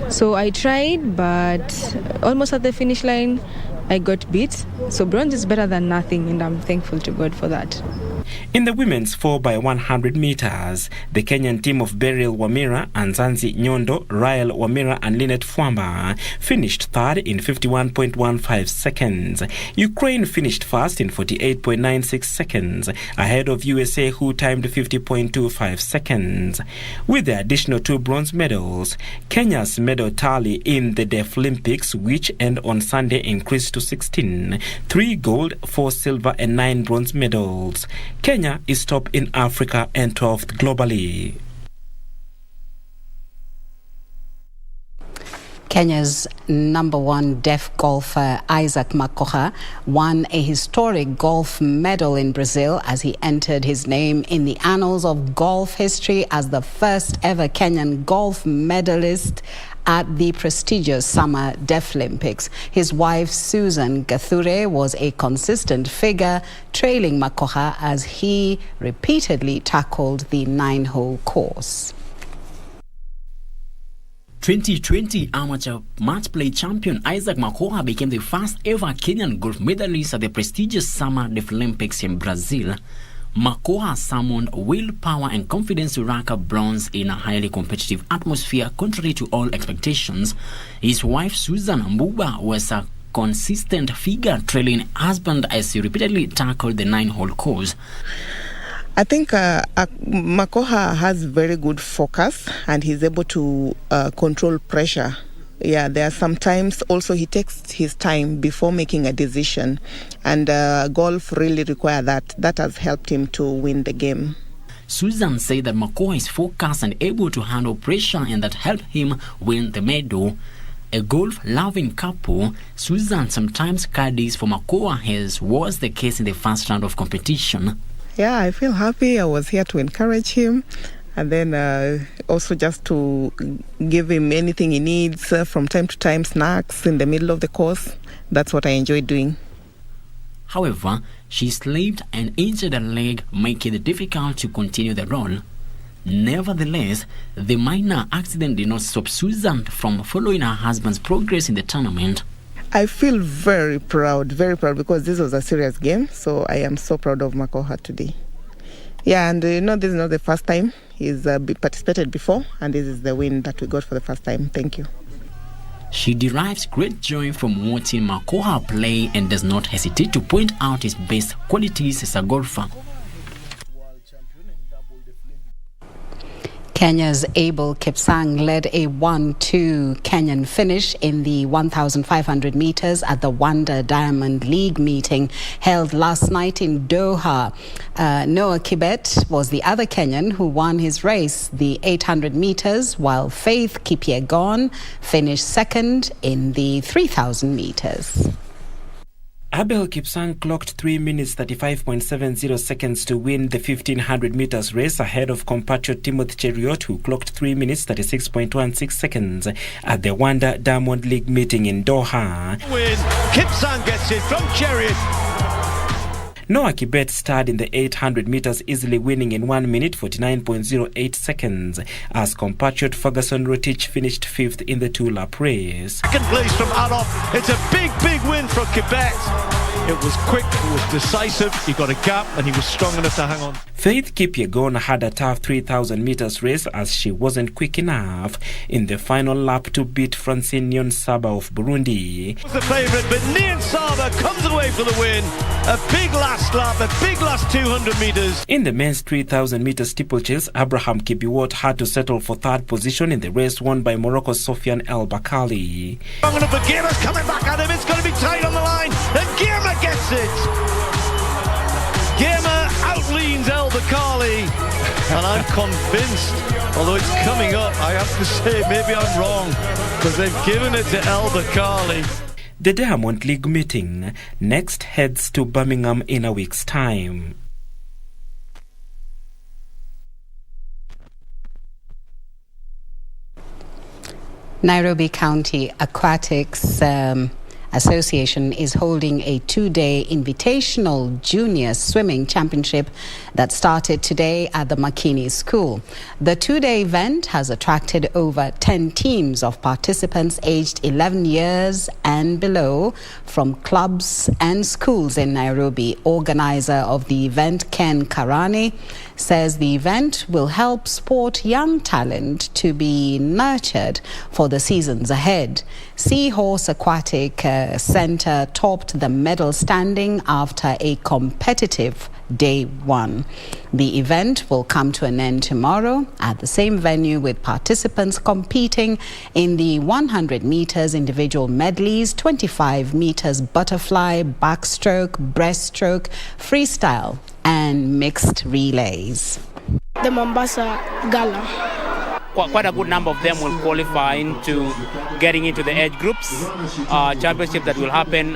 So I tried, but almost at the finish line, I got beat. So bronze is better than nothing, and I'm thankful to God for that. In the women's 4x100 meters, the Kenyan team of Beryl Wamira and Zanzi Nyondo, Raila Wamira and Lynette Fwamba finished third in 51.15 seconds. Ukraine finished first in 48.96 seconds, ahead of USA, who timed 50.25 seconds. With the additional 2 bronze medals, Kenya's medal tally in the Deaflympics, which end on Sunday, increased to 16, 3 gold, 4 silver and 9 bronze medals. Kenya is top in Africa and 12th globally. Kenya's #1 deaf golfer Isaac Makoha won a historic golf medal in Brazil as he entered his name in the annals of golf history as the first ever Kenyan golf medalist at the prestigious Summer Deaflympics. His wife Susan Gathure was a consistent figure, trailing Makoha as he repeatedly tackled the 9-hole course. 2020 amateur match play champion Isaac Makoha became the first ever Kenyan golf medalist at the prestigious Summer Deaflympics in Brazil. Makoha summoned willpower and confidence to rack up bronze in a highly competitive atmosphere, contrary to all expectations. His wife Susan Mbuba was a consistent figure, trailing husband as he repeatedly tackled the 9-hole course. I think Makoha has very good focus and he's able to control pressure. Yeah, there are sometimes also he takes his time before making a decision, and golf really requires that. That has helped him to win the game. Susan said that Makoha is focused and able to handle pressure, and that helped him win the medal. A golf-loving couple, Susan sometimes caddies for Makoha, as was the case in the first round of competition. Yeah, I feel happy. I was here to encourage him. And then also just to give him anything he needs from time to time, snacks in the middle of the course. That's what I enjoy doing. However, she slipped and injured her leg, making it difficult to continue the role. Nevertheless, the minor accident did not stop Susan from following her husband's progress in the tournament. I feel very proud because this was a serious game. So I am so proud of Makoha today. Yeah, and this is not the first time he's participated before, and this is the win that we got for the first time. Thank you. She derives great joy from watching Makoha play and does not hesitate to point out his best qualities as a golfer. Kenya's Abel Kipsang led a 1-2 Kenyan finish in the 1,500 meters at the Wonder Diamond League meeting held last night in Doha. Noah Kibet was the other Kenyan who won his race, the 800 meters, while Faith Kipyegon finished second in the 3,000 meters. Abel Kipsang clocked 3 minutes 35.70 seconds to win the 1500 meters race ahead of compatriot Timothy Cheruiyot, who clocked 3 minutes 36.16 seconds at the Wonder Diamond League meeting in Doha. Win. Kipsang gets it from Cheruiyot. Noah Kibet starred in the 800 meters, easily winning in 1 minute 49.08 seconds as compatriot Ferguson Rotich finished 5th in the 2-lap race. Second place from Adolf. It's a big win for Kibet. It was quick, it was decisive, he got a gap and he was strong enough to hang on. Faith Kipyegon had a tough 3,000 meters race as she wasn't quick enough in the final lap to beat Francine Nyonsaba of Burundi. Was the favourite, but Nyonsaba comes away for the win. A big last lap, a big last 200 metres. In the men's 3,000 meter steeplechase, Abraham Kibiwot had to settle for third position in the race won by Morocco's Sofiane El Bakali. Strong enough, but Girma's coming back at him. It's going to be tight on the line, and Girma gets it. Girma outleans El Bakali, and I'm convinced, although it's coming up, I have to say maybe I'm wrong, because they've given it to El Bakali. The Diamond League meeting next heads to Birmingham in a week's time. Nairobi County Aquatics Association is holding a 2-day invitational junior swimming championship that started today at the Makini School. The 2-day event has attracted over 10 teams of participants aged 11 years and below from clubs and schools in Nairobi. Organizer of the event, Ken Karani, says the event will help sport young talent to be nurtured for the seasons ahead. Seahorse Aquatic Center topped the medal standing after a competitive day one. The event will come to an end tomorrow at the same venue, with participants competing in the 100 meters individual medleys, 25 meters butterfly, backstroke, breaststroke, freestyle and mixed relays. The Mombasa Gala. Quite a good number of them will qualify into getting into the age groups championship that will happen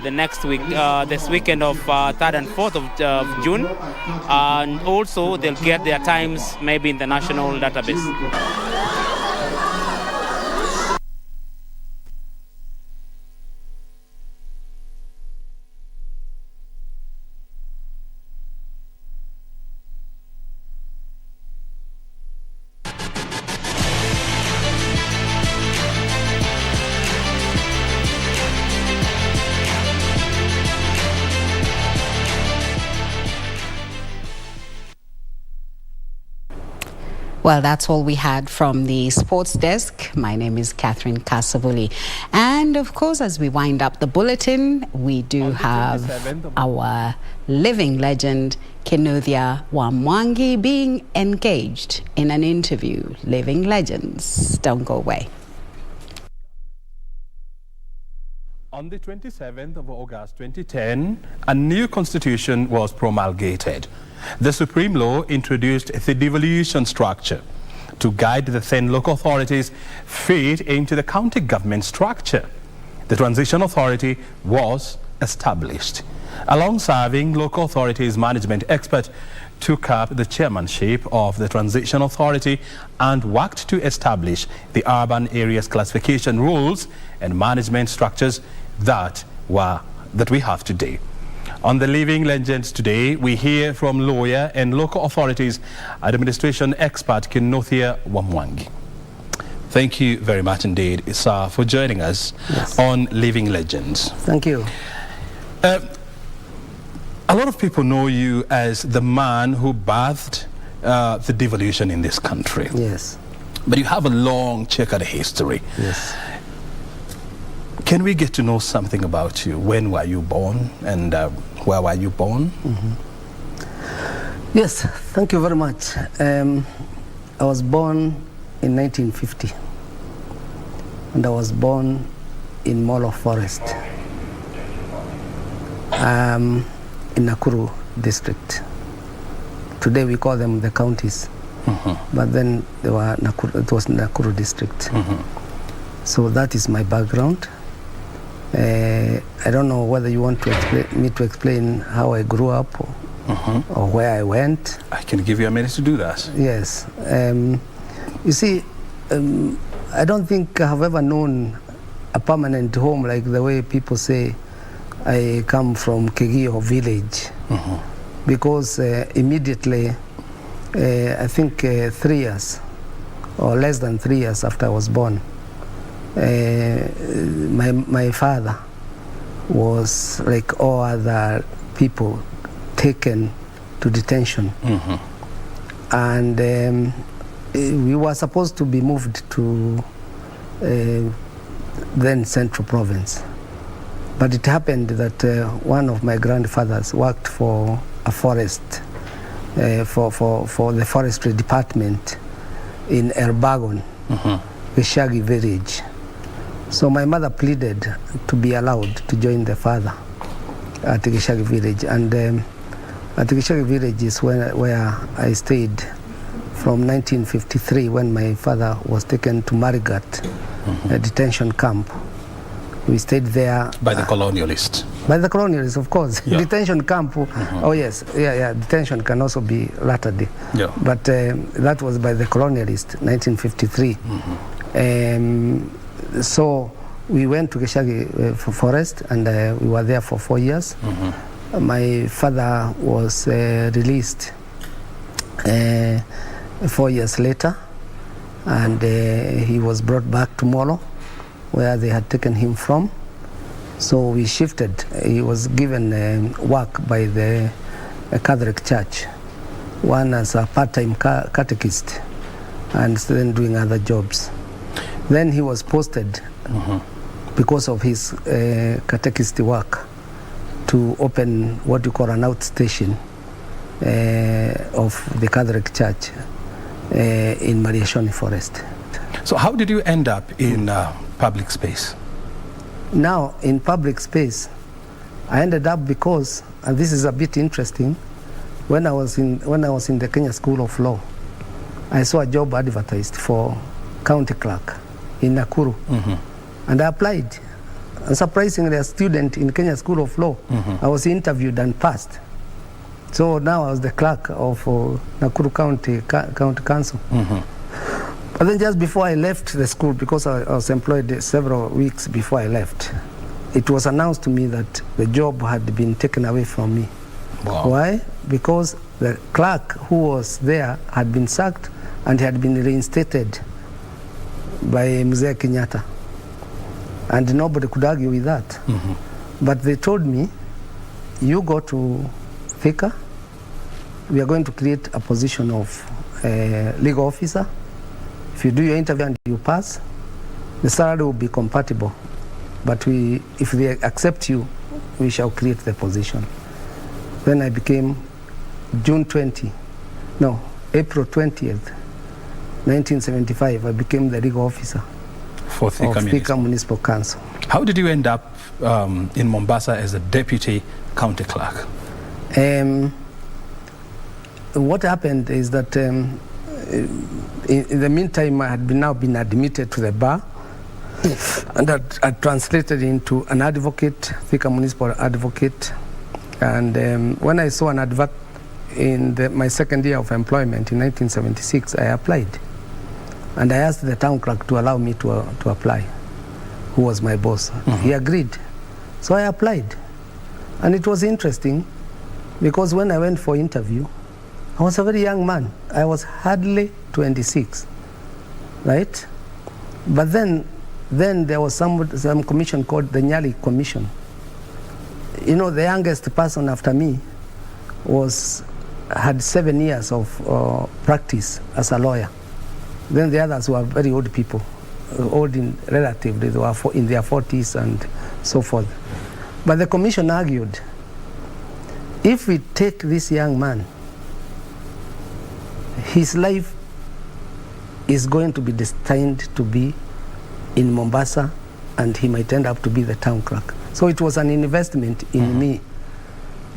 the next week, this weekend of 3rd and 4th of June, and also they'll get their times maybe in the national database. Well, that's all we had from the sports desk. My name is Catherine Kasavuli. And of course, as we wind up the bulletin, we do have our living legend, Kinuthia Wamwangi, being engaged in an interview. Living legends, don't go away. On the 27th of August 2010, a new constitution was promulgated. The Supreme Law introduced the devolution structure to guide the then local authorities' feed into the county government structure. The Transition Authority was established. A long-serving local authorities management expert took up the chairmanship of the Transition Authority and worked to establish the urban areas classification rules and management structures that we have today. On the Living Legends today, we hear from lawyer and local authorities administration expert Kinuthia Wamwangi. Thank you very much indeed, sir, for joining us on Living Legends. Thank you. A lot of people know you as the man who birthed the devolution in this country. Yes. But you have a long checkered history. Yes. Can we get to know something about you? When were you born and where were you born? Yes, thank you very much. I was born in 1950 and I was born in Molo Forest in Nakuru district. Today we call them the counties, but then they were it was Nakuru district. So that is my background. I don't know whether you want me to explain how I grew up or where I went. I can give you a minute to do that. Yes. You see, I don't think I have ever known a permanent home like the way people say I come from Kegio village. Because immediately, I think 3 years or less than 3 years after I was born, my father was, like all other people, taken to detention. And we were supposed to be moved to then Central Province. But it happened that one of my grandfathers worked for a forest, for the forestry department in Erbagon, Gishagi village. So my mother pleaded to be allowed to join the father at Gishagi village. And at Gishagi village is where I stayed from 1953, when my father was taken to Marigat, a detention camp. We stayed there. By the colonialists? By the colonialists, of course. Yeah. Detention camp, oh yes, yeah, detention can also be Latter-day. Yeah. But that was by the colonialists, 1953. So we went to Gishagi forest, and we were there for 4 years. My father was released 4 years later, and he was brought back to Molo, where they had taken him from. So we shifted. He was given work by the Catholic Church, one as a part-time catechist, and then doing other jobs. Then he was posted because of his catechist work to open what you call an outstation of the Catholic Church in Mariashoni Forest. So how did you end up in public space? Now, in public space, I ended up because, and this is a bit interesting, when I was in the Kenya School of Law, I saw a job advertised for county clerk in Nakuru, and I applied. And surprisingly, a student in Kenya School of Law, I was interviewed and passed. So now I was the clerk of Nakuru County Council. But then just before I left the school, because I was employed several weeks before I left, it was announced to me that the job had been taken away from me. Wow. Why? Because the clerk who was there had been sacked and had been reinstated by Mzee Kenyatta. And nobody could argue with that. But they told me, you go to Thika, we are going to create a position of legal officer. If you do your interview and you pass, the salary will be compatible. But if they accept you, we shall create the position. Then I became April 20th, 1975, I became the legal officer for Thika Municipal Council. How did you end up in Mombasa as a deputy county clerk? What happened is that in the meantime, I had now been admitted to the bar, and I translated into an advocate, Thika Municipal Advocate. And when I saw an advert in my second year of employment in 1976, I applied. And I asked the town clerk to allow me to apply, who was my boss. He agreed. So I applied. And it was interesting, because when I went for interview, I was a very young man. I was hardly 26, right? But then there was some commission called the Nyali Commission. You know, the youngest person after me had 7 years of practice as a lawyer. Then the others were very old people, old in relatively, they were in their 40s and so forth. But the commission argued, if we take this young man, his life is going to be destined to be in Mombasa, and he might end up to be the town clerk. So it was an investment in me.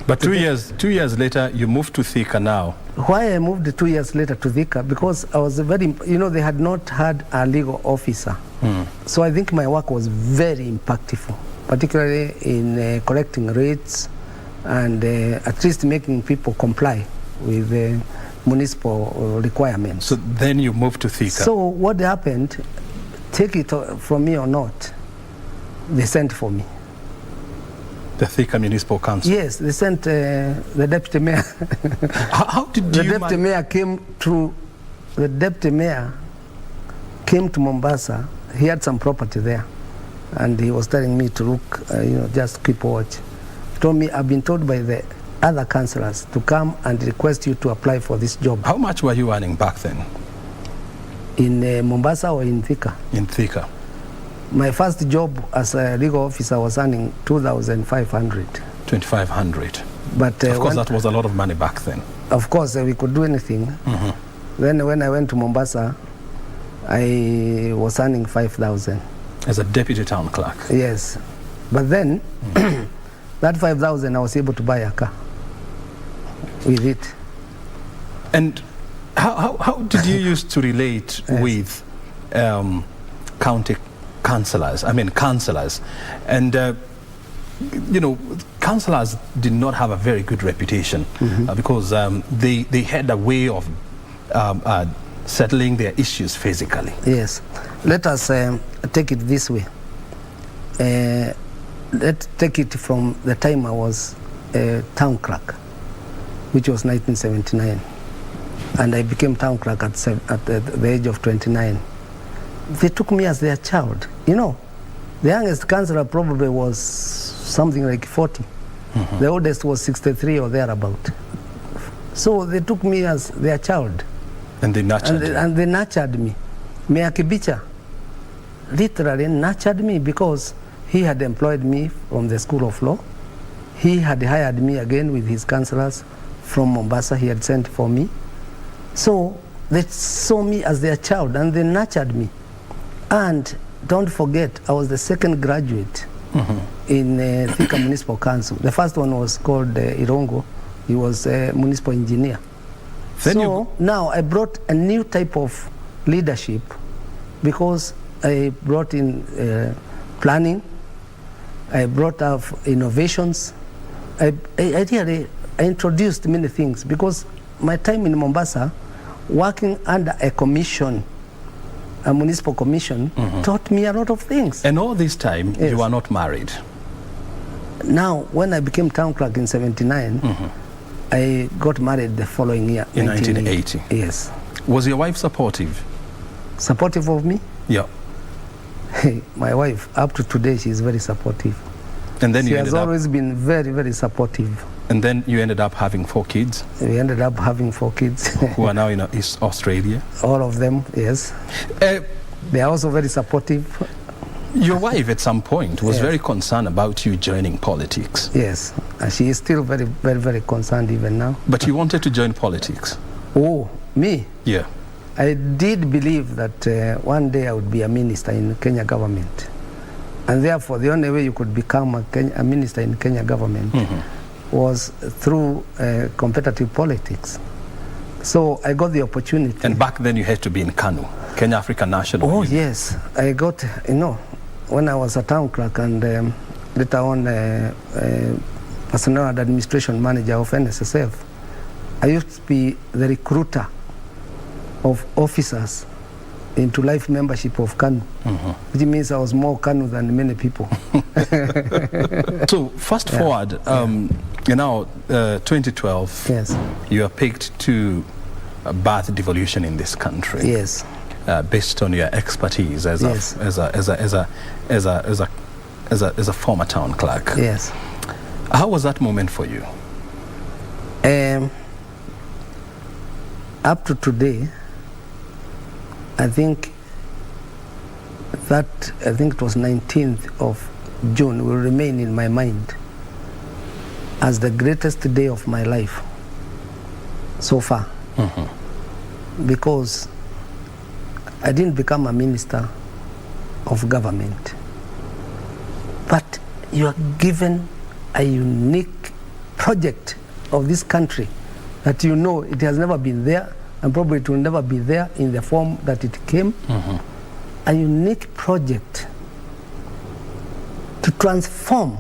But 2 years later, you moved to Thika now. Why I moved 2 years later to Thika? Because I was they had not had a legal officer. So I think my work was very impactful, particularly in collecting rates and at least making people comply with the municipal requirements. So then you moved to Thika. So what happened, take it from me or not, they sent for me. The Thika Municipal Council? Yes, they sent the deputy mayor. How did the deputy mayor came to, the deputy mayor came to Mombasa. He had some property there. and he was telling me to look, just keep watch. He told me, I've been told by the other councillors to come and request you to apply for this job. How much were you earning back then? In Mombasa or in Thika? In Thika. My first job as a legal officer was earning 2,500. 2,500. But of course, that was a lot of money back then. Of course, we could do anything. Then when I went to Mombasa, I was earning 5,000. As a deputy town clerk? Yes. But then, that 5,000, I was able to buy a car with it. And how did you used to relate with county councillors? I mean, councillors. And, councillors did not have a very good reputation because they had a way of settling their issues physically. Yes. Let us take it this way. Let's take it from the time I was a town clerk, which was 1979. And I became town clerk at the age of 29. They took me as their child. The youngest councillor probably was something like 40. The oldest was 63 or thereabout. So they took me as their child. And they nurtured you. And they nurtured me. Mayor Kibicha literally nurtured me because he had employed me from the School of Law. He had hired me again with his councillors from Mombasa. He had sent for me. So they saw me as their child and they nurtured me. And don't forget, I was the second graduate in Thika Municipal Council. The first one was called Irongo. He was a municipal engineer. Now I brought a new type of leadership because I brought in planning, I brought up innovations. I introduced many things because my time in Mombasa, working under a commission, a municipal commission, taught me a lot of things. And all this time, you were not married? Now, when I became town clerk in 79, I got married the following year. In 1980? Yes. Was your wife supportive? Supportive of me? Yeah. Hey, my wife, up to today, she is very supportive. And then she has always been very, very supportive. And then you ended up having 4 kids? We ended up having 4 kids. Who are now in East Australia? All of them, yes. They are also very supportive. Your wife at some point was very concerned about you joining politics. Yes, and she is still very, very, very concerned even now. But you wanted to join politics? Oh, me? Yeah. I did believe that one day I would be a minister in Kenya government. And therefore, the only way you could become a minister in Kenya government was through competitive politics. So I got the opportunity. And back then you had to be in KANU, Kenya African National Union. Oh, yes. I got, when I was a town clerk and later on personnel and administration manager of NSSF, I used to be the recruiter of officers into life membership of KANU, which means I was more KANU than many people. So fast forward, 2012, yes, you are picked to birth devolution in this country. Yes. Based on your expertise as a former town clerk. Yes. How was that moment for you? Up to today, I think it was 19th of June will remain in my mind as the greatest day of my life so far. Because I didn't become a minister of government, but you are given a unique project of this country that it has never been there, and probably it will never be there in the form that it came. A unique project to transform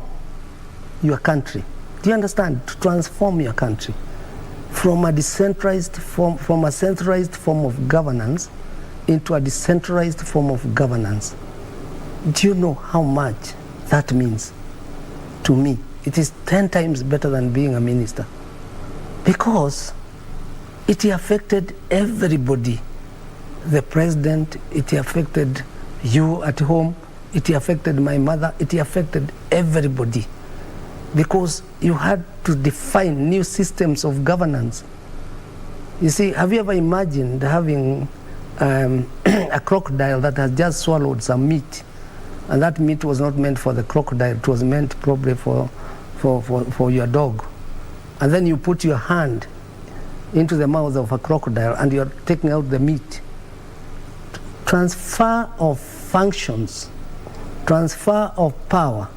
your country. Do you understand? To transform your country from a decentralized form, from a centralized form of governance into a decentralized form of governance. Do you know how much that means to me? It is 10 times better than being a minister, because it affected everybody. The president, it affected you at home, it affected my mother, it affected everybody. Because you had to define new systems of governance. You see, have you ever imagined having a crocodile that has just swallowed some meat, and that meat was not meant for the crocodile, it was meant probably for your dog, and then you put your hand into the mouth of a crocodile and you're taking out the meat. Transfer of functions, transfer of power,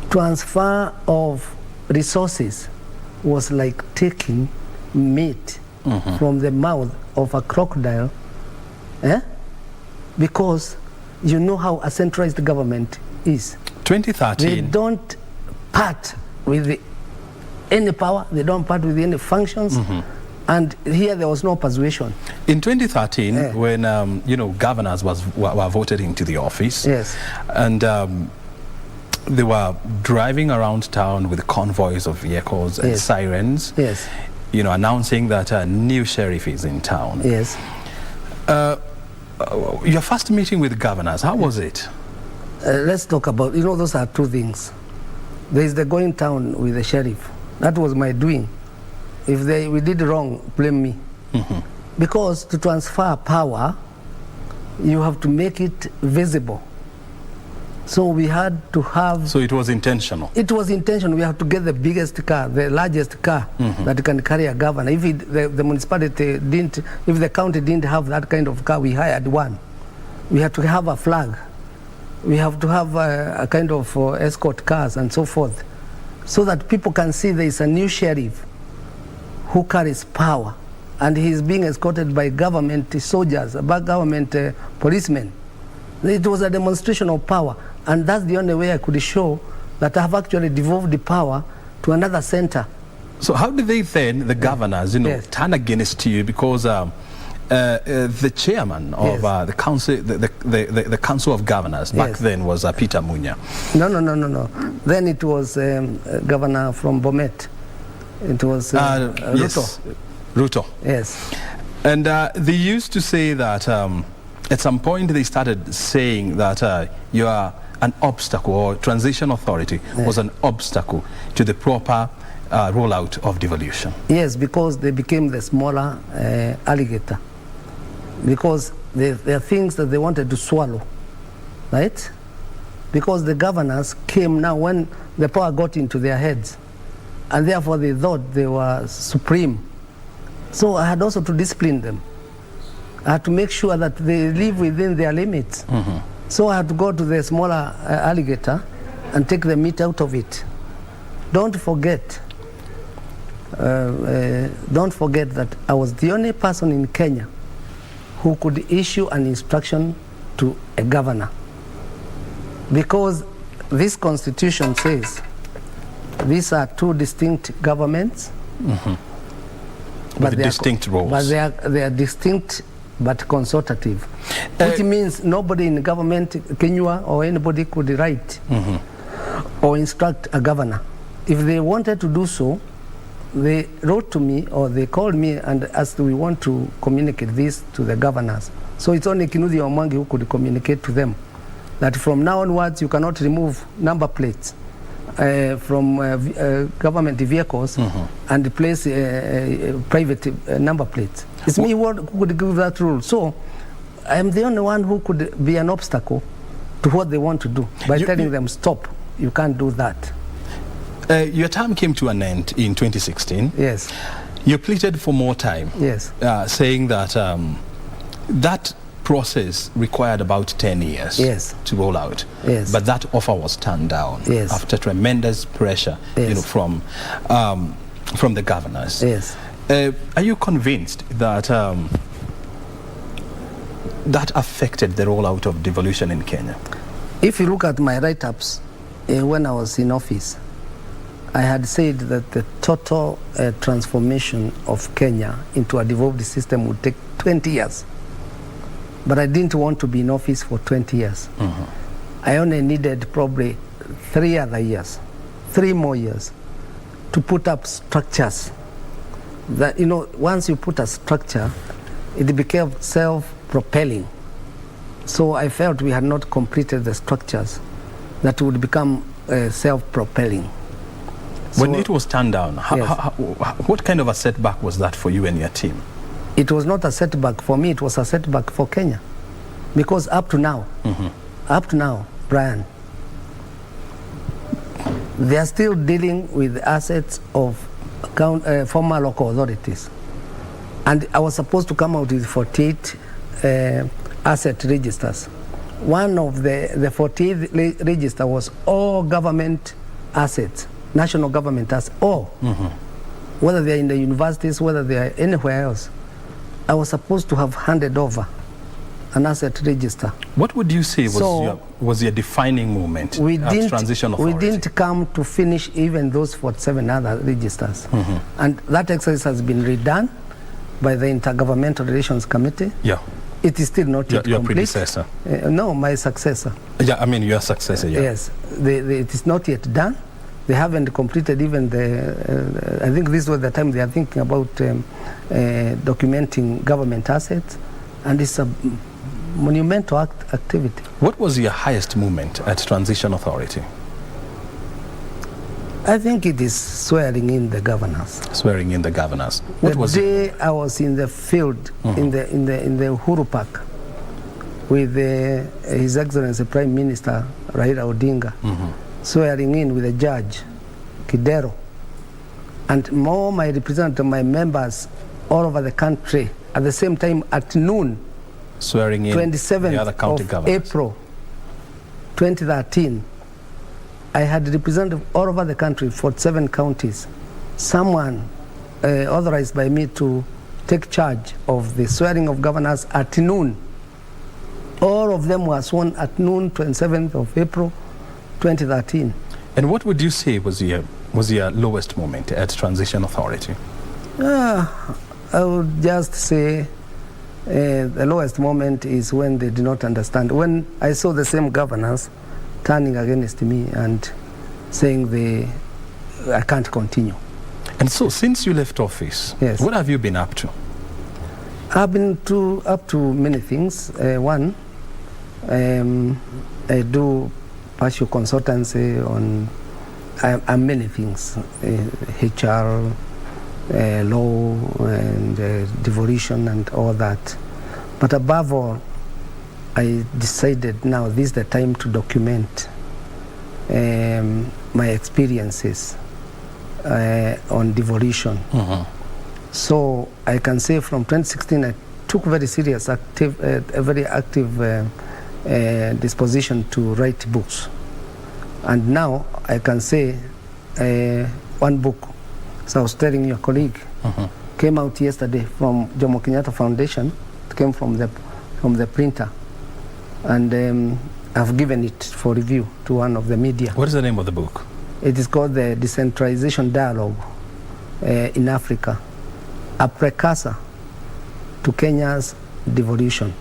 transfer of resources was like taking meat from the mouth of a crocodile, because you know how a centralized government is. 2013. They don't part with any power, they don't part with any functions, and here there was no persuasion. In 2013, when governors were voted into the office, and they were driving around town with convoys of vehicles and sirens, announcing that a new sheriff is in town. Your first meeting with governors, how was it? Let's talk about, those are two things. There is the going town with the sheriff. That was my doing. If we did wrong, blame me. Because to transfer power, you have to make it visible. So we had to have... So it was intentional? It was intentional. We have to get the biggest car, the largest car that can carry a governor. If the municipality didn't, if the county didn't have that kind of car, we hired one. We had to have a flag. We have to have a kind of escort cars and so forth, so that people can see there is a new sheriff who carries power, and he is being escorted by government soldiers, by government policemen. It was a demonstration of power, and that's the only way I could show that I have actually devolved the power to another center. So how did they then, the governors, turn against you? Because the chairman of the council, the council of governors back then was Peter Munya. No. Then it was governor from Bomet. It was Ruto. Yes. And they used to say that at some point they started saying that you are an obstacle, or transition authority was an obstacle to the proper rollout of devolution. Yes, because they became the smaller alligator. Because there are things that they wanted to swallow, right? Because the governors came now when the power got into their heads, and therefore they thought they were supreme. So I had also to discipline them. I had to make sure that they live within their limits. So I had to go to the smaller alligator and take the meat out of it. Don't forget that I was the only person in Kenya who could issue an instruction to a governor. Because this constitution says these are two distinct governments, but they distinct roles. But they are distinct but consultative, which means nobody in government, Kenya or anybody, could write or instruct a governor. If they wanted to do so, they wrote to me or they called me and asked, we want to communicate this to the governors. So it's only Kinuthia Omangi who could communicate to them that from now onwards you cannot remove number plates from government vehicles and place private number plates. It's me who could give that rule. So I am the only one who could be an obstacle to what they want to do by telling them, stop, you can't do that. Your term came to an end in 2016. Yes. You pleaded for more time. Yes. Saying that that process required about 10 years to roll out. Yes. But that offer was turned down after tremendous pressure from the governors. Yes. Are you convinced that that affected the rollout of devolution in Kenya? If you look at my write-ups when I was in office, I had said that the total transformation of Kenya into a devolved system would take 20 years. But I didn't want to be in office for 20 years. I only needed probably 3 more years to put up structures. That, once you put a structure, it became self-propelling. So I felt we had not completed the structures that would become self-propelling. When it was turned down, what kind of a setback was that for you and your team? It was not a setback for me, it was a setback for Kenya. Because up to now, Brian, they are still dealing with the assets of former local authorities. And I was supposed to come out with 48 asset registers. One of the 48 register was all government assets, national government assets, all. Whether they are in the universities, whether they are anywhere else. I was supposed to have handed over an asset register. What would you say was your defining moment at Transition Authority? We didn't come to finish even those 47 other registers. And that exercise has been redone by the Intergovernmental Relations Committee. Yeah. It is still not yet your complete. Predecessor? No, my successor. Yeah, I mean your successor, yeah. Yes, it is not yet done. They haven't completed even the, I think this was the time they are thinking about documenting government assets, and it's a monumental activity. What was your highest moment at Transition Authority? I think it is swearing in the governors. Swearing in the governors. What was day I was in the field, in the Uhuru Park, with His Excellency Prime Minister Raila Odinga, swearing in with the judge, Kidero, and more my representatives, my members all over the country at the same time at noon, swearing in 27th the other county of governors. April 2013. I had representatives all over the country, 47 counties. Someone authorized by me to take charge of the swearing of governors at noon. All of them were sworn at noon, 27th of April 2013. And what would you say was your lowest moment at Transition Authority? I would just say the lowest moment is when they did not understand. When I saw the same governors turning against me and saying I can't continue. And so, since you left office, what have you been up to? I've been up to many things. One, I do partial consultancy on many things, HR, law, and devolution, and all that. But above all, I decided now this is the time to document my experiences on devolution. So I can say from 2016 I took a very active disposition to write books. And now I can say one book, so I was telling your colleague, came out yesterday from Jomo Kenyatta Foundation. It came from the printer. And I've given it for review to one of the media. What is the name of the book? It is called The Decentralization Dialogue in Africa, a precursor to Kenya's devolution.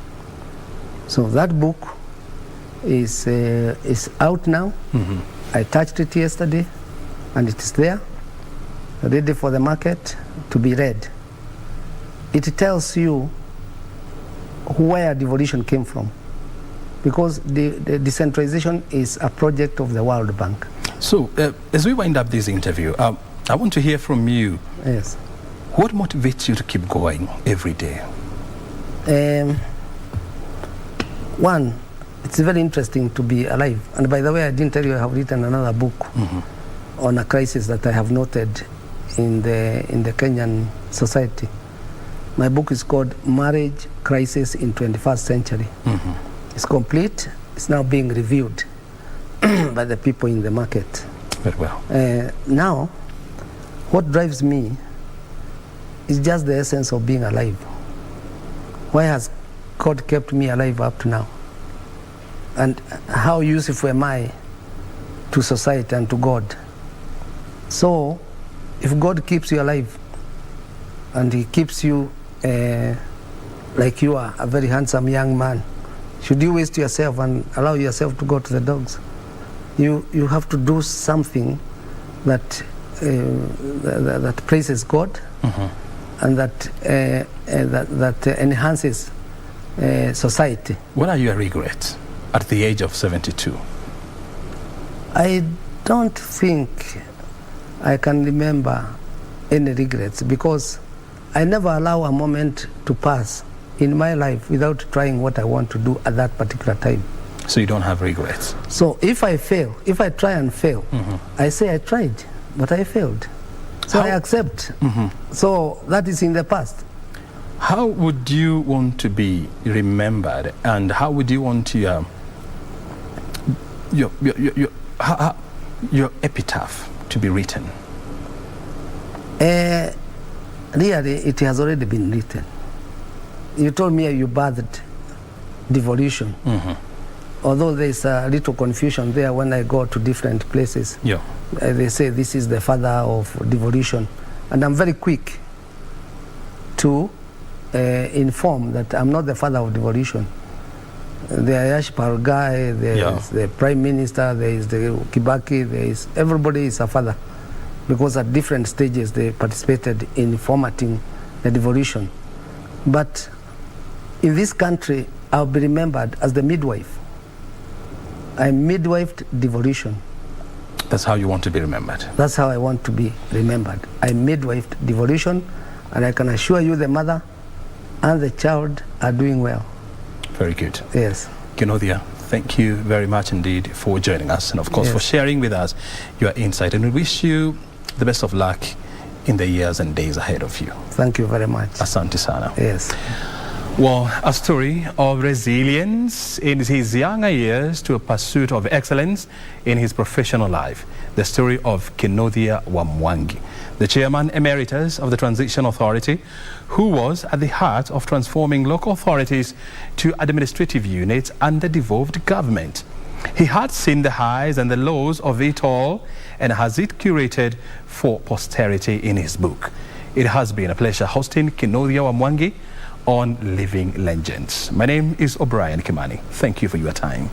So that book is out now. I touched it yesterday, and it is there, ready for the market to be read. It tells you where devolution came from, because the decentralization is a project of the World Bank. So, as we wind up this interview, I want to hear from you. Yes. What motivates you to keep going every day? One, it's very interesting to be alive. And by the way, I didn't tell you I have written another book on a crisis that I have noted in the Kenyan society. My book is called Marriage Crisis in 21st Century. It's complete. It's now being reviewed by the people in the market. Very well. Now, what drives me is just the essence of being alive. Why has God kept me alive up to now? And how useful am I to society and to God? So, if God keeps you alive, and He keeps you like you are, a very handsome young man, should you waste yourself and allow yourself to go to the dogs? You have to do something that that praises God, and that enhances society. What are your regrets at the age of 72? I don't think I can remember any regrets because I never allow a moment to pass in my life without trying what I want to do at that particular time. So you don't have regrets? So if I fail, if I try and fail, I say I tried, but I failed. So I accept. So that is in the past. How would you want to be remembered, and how would you want to, your epitaph to be written? Really, it has already been written. You told me you birthed devolution. Although there is a little confusion there when I go to different places. Yeah. They say this is the father of devolution. And I'm very quick to inform that I'm not the father of devolution. The Ayashpal guy, there is the Prime Minister, there is the Kibaki, there is, everybody is a father. Because at different stages they participated in formatting the devolution. But in this country, I'll be remembered as the midwife. I midwifed devolution. That's how you want to be remembered? That's how I want to be remembered. I midwifed devolution, and I can assure you the mother and the child are doing well. Very good. Yes. Kinodia, thank you very much indeed for joining us, and of course for sharing with us your insight. And we wish you the best of luck in the years and days ahead of you. Thank you very much. Asante sana. Yes. Well, a story of resilience in his younger years to a pursuit of excellence in his professional life. The story of Kinodia Wamwangi, the chairman emeritus of the Transition Authority, who was at the heart of transforming local authorities to administrative units under devolved government. He had seen the highs and the lows of it all and has it curated for posterity in his book. It has been a pleasure hosting Kinodia Wamwangi on Living Legends. My name is O'Brien Kimani. Thank you for your time.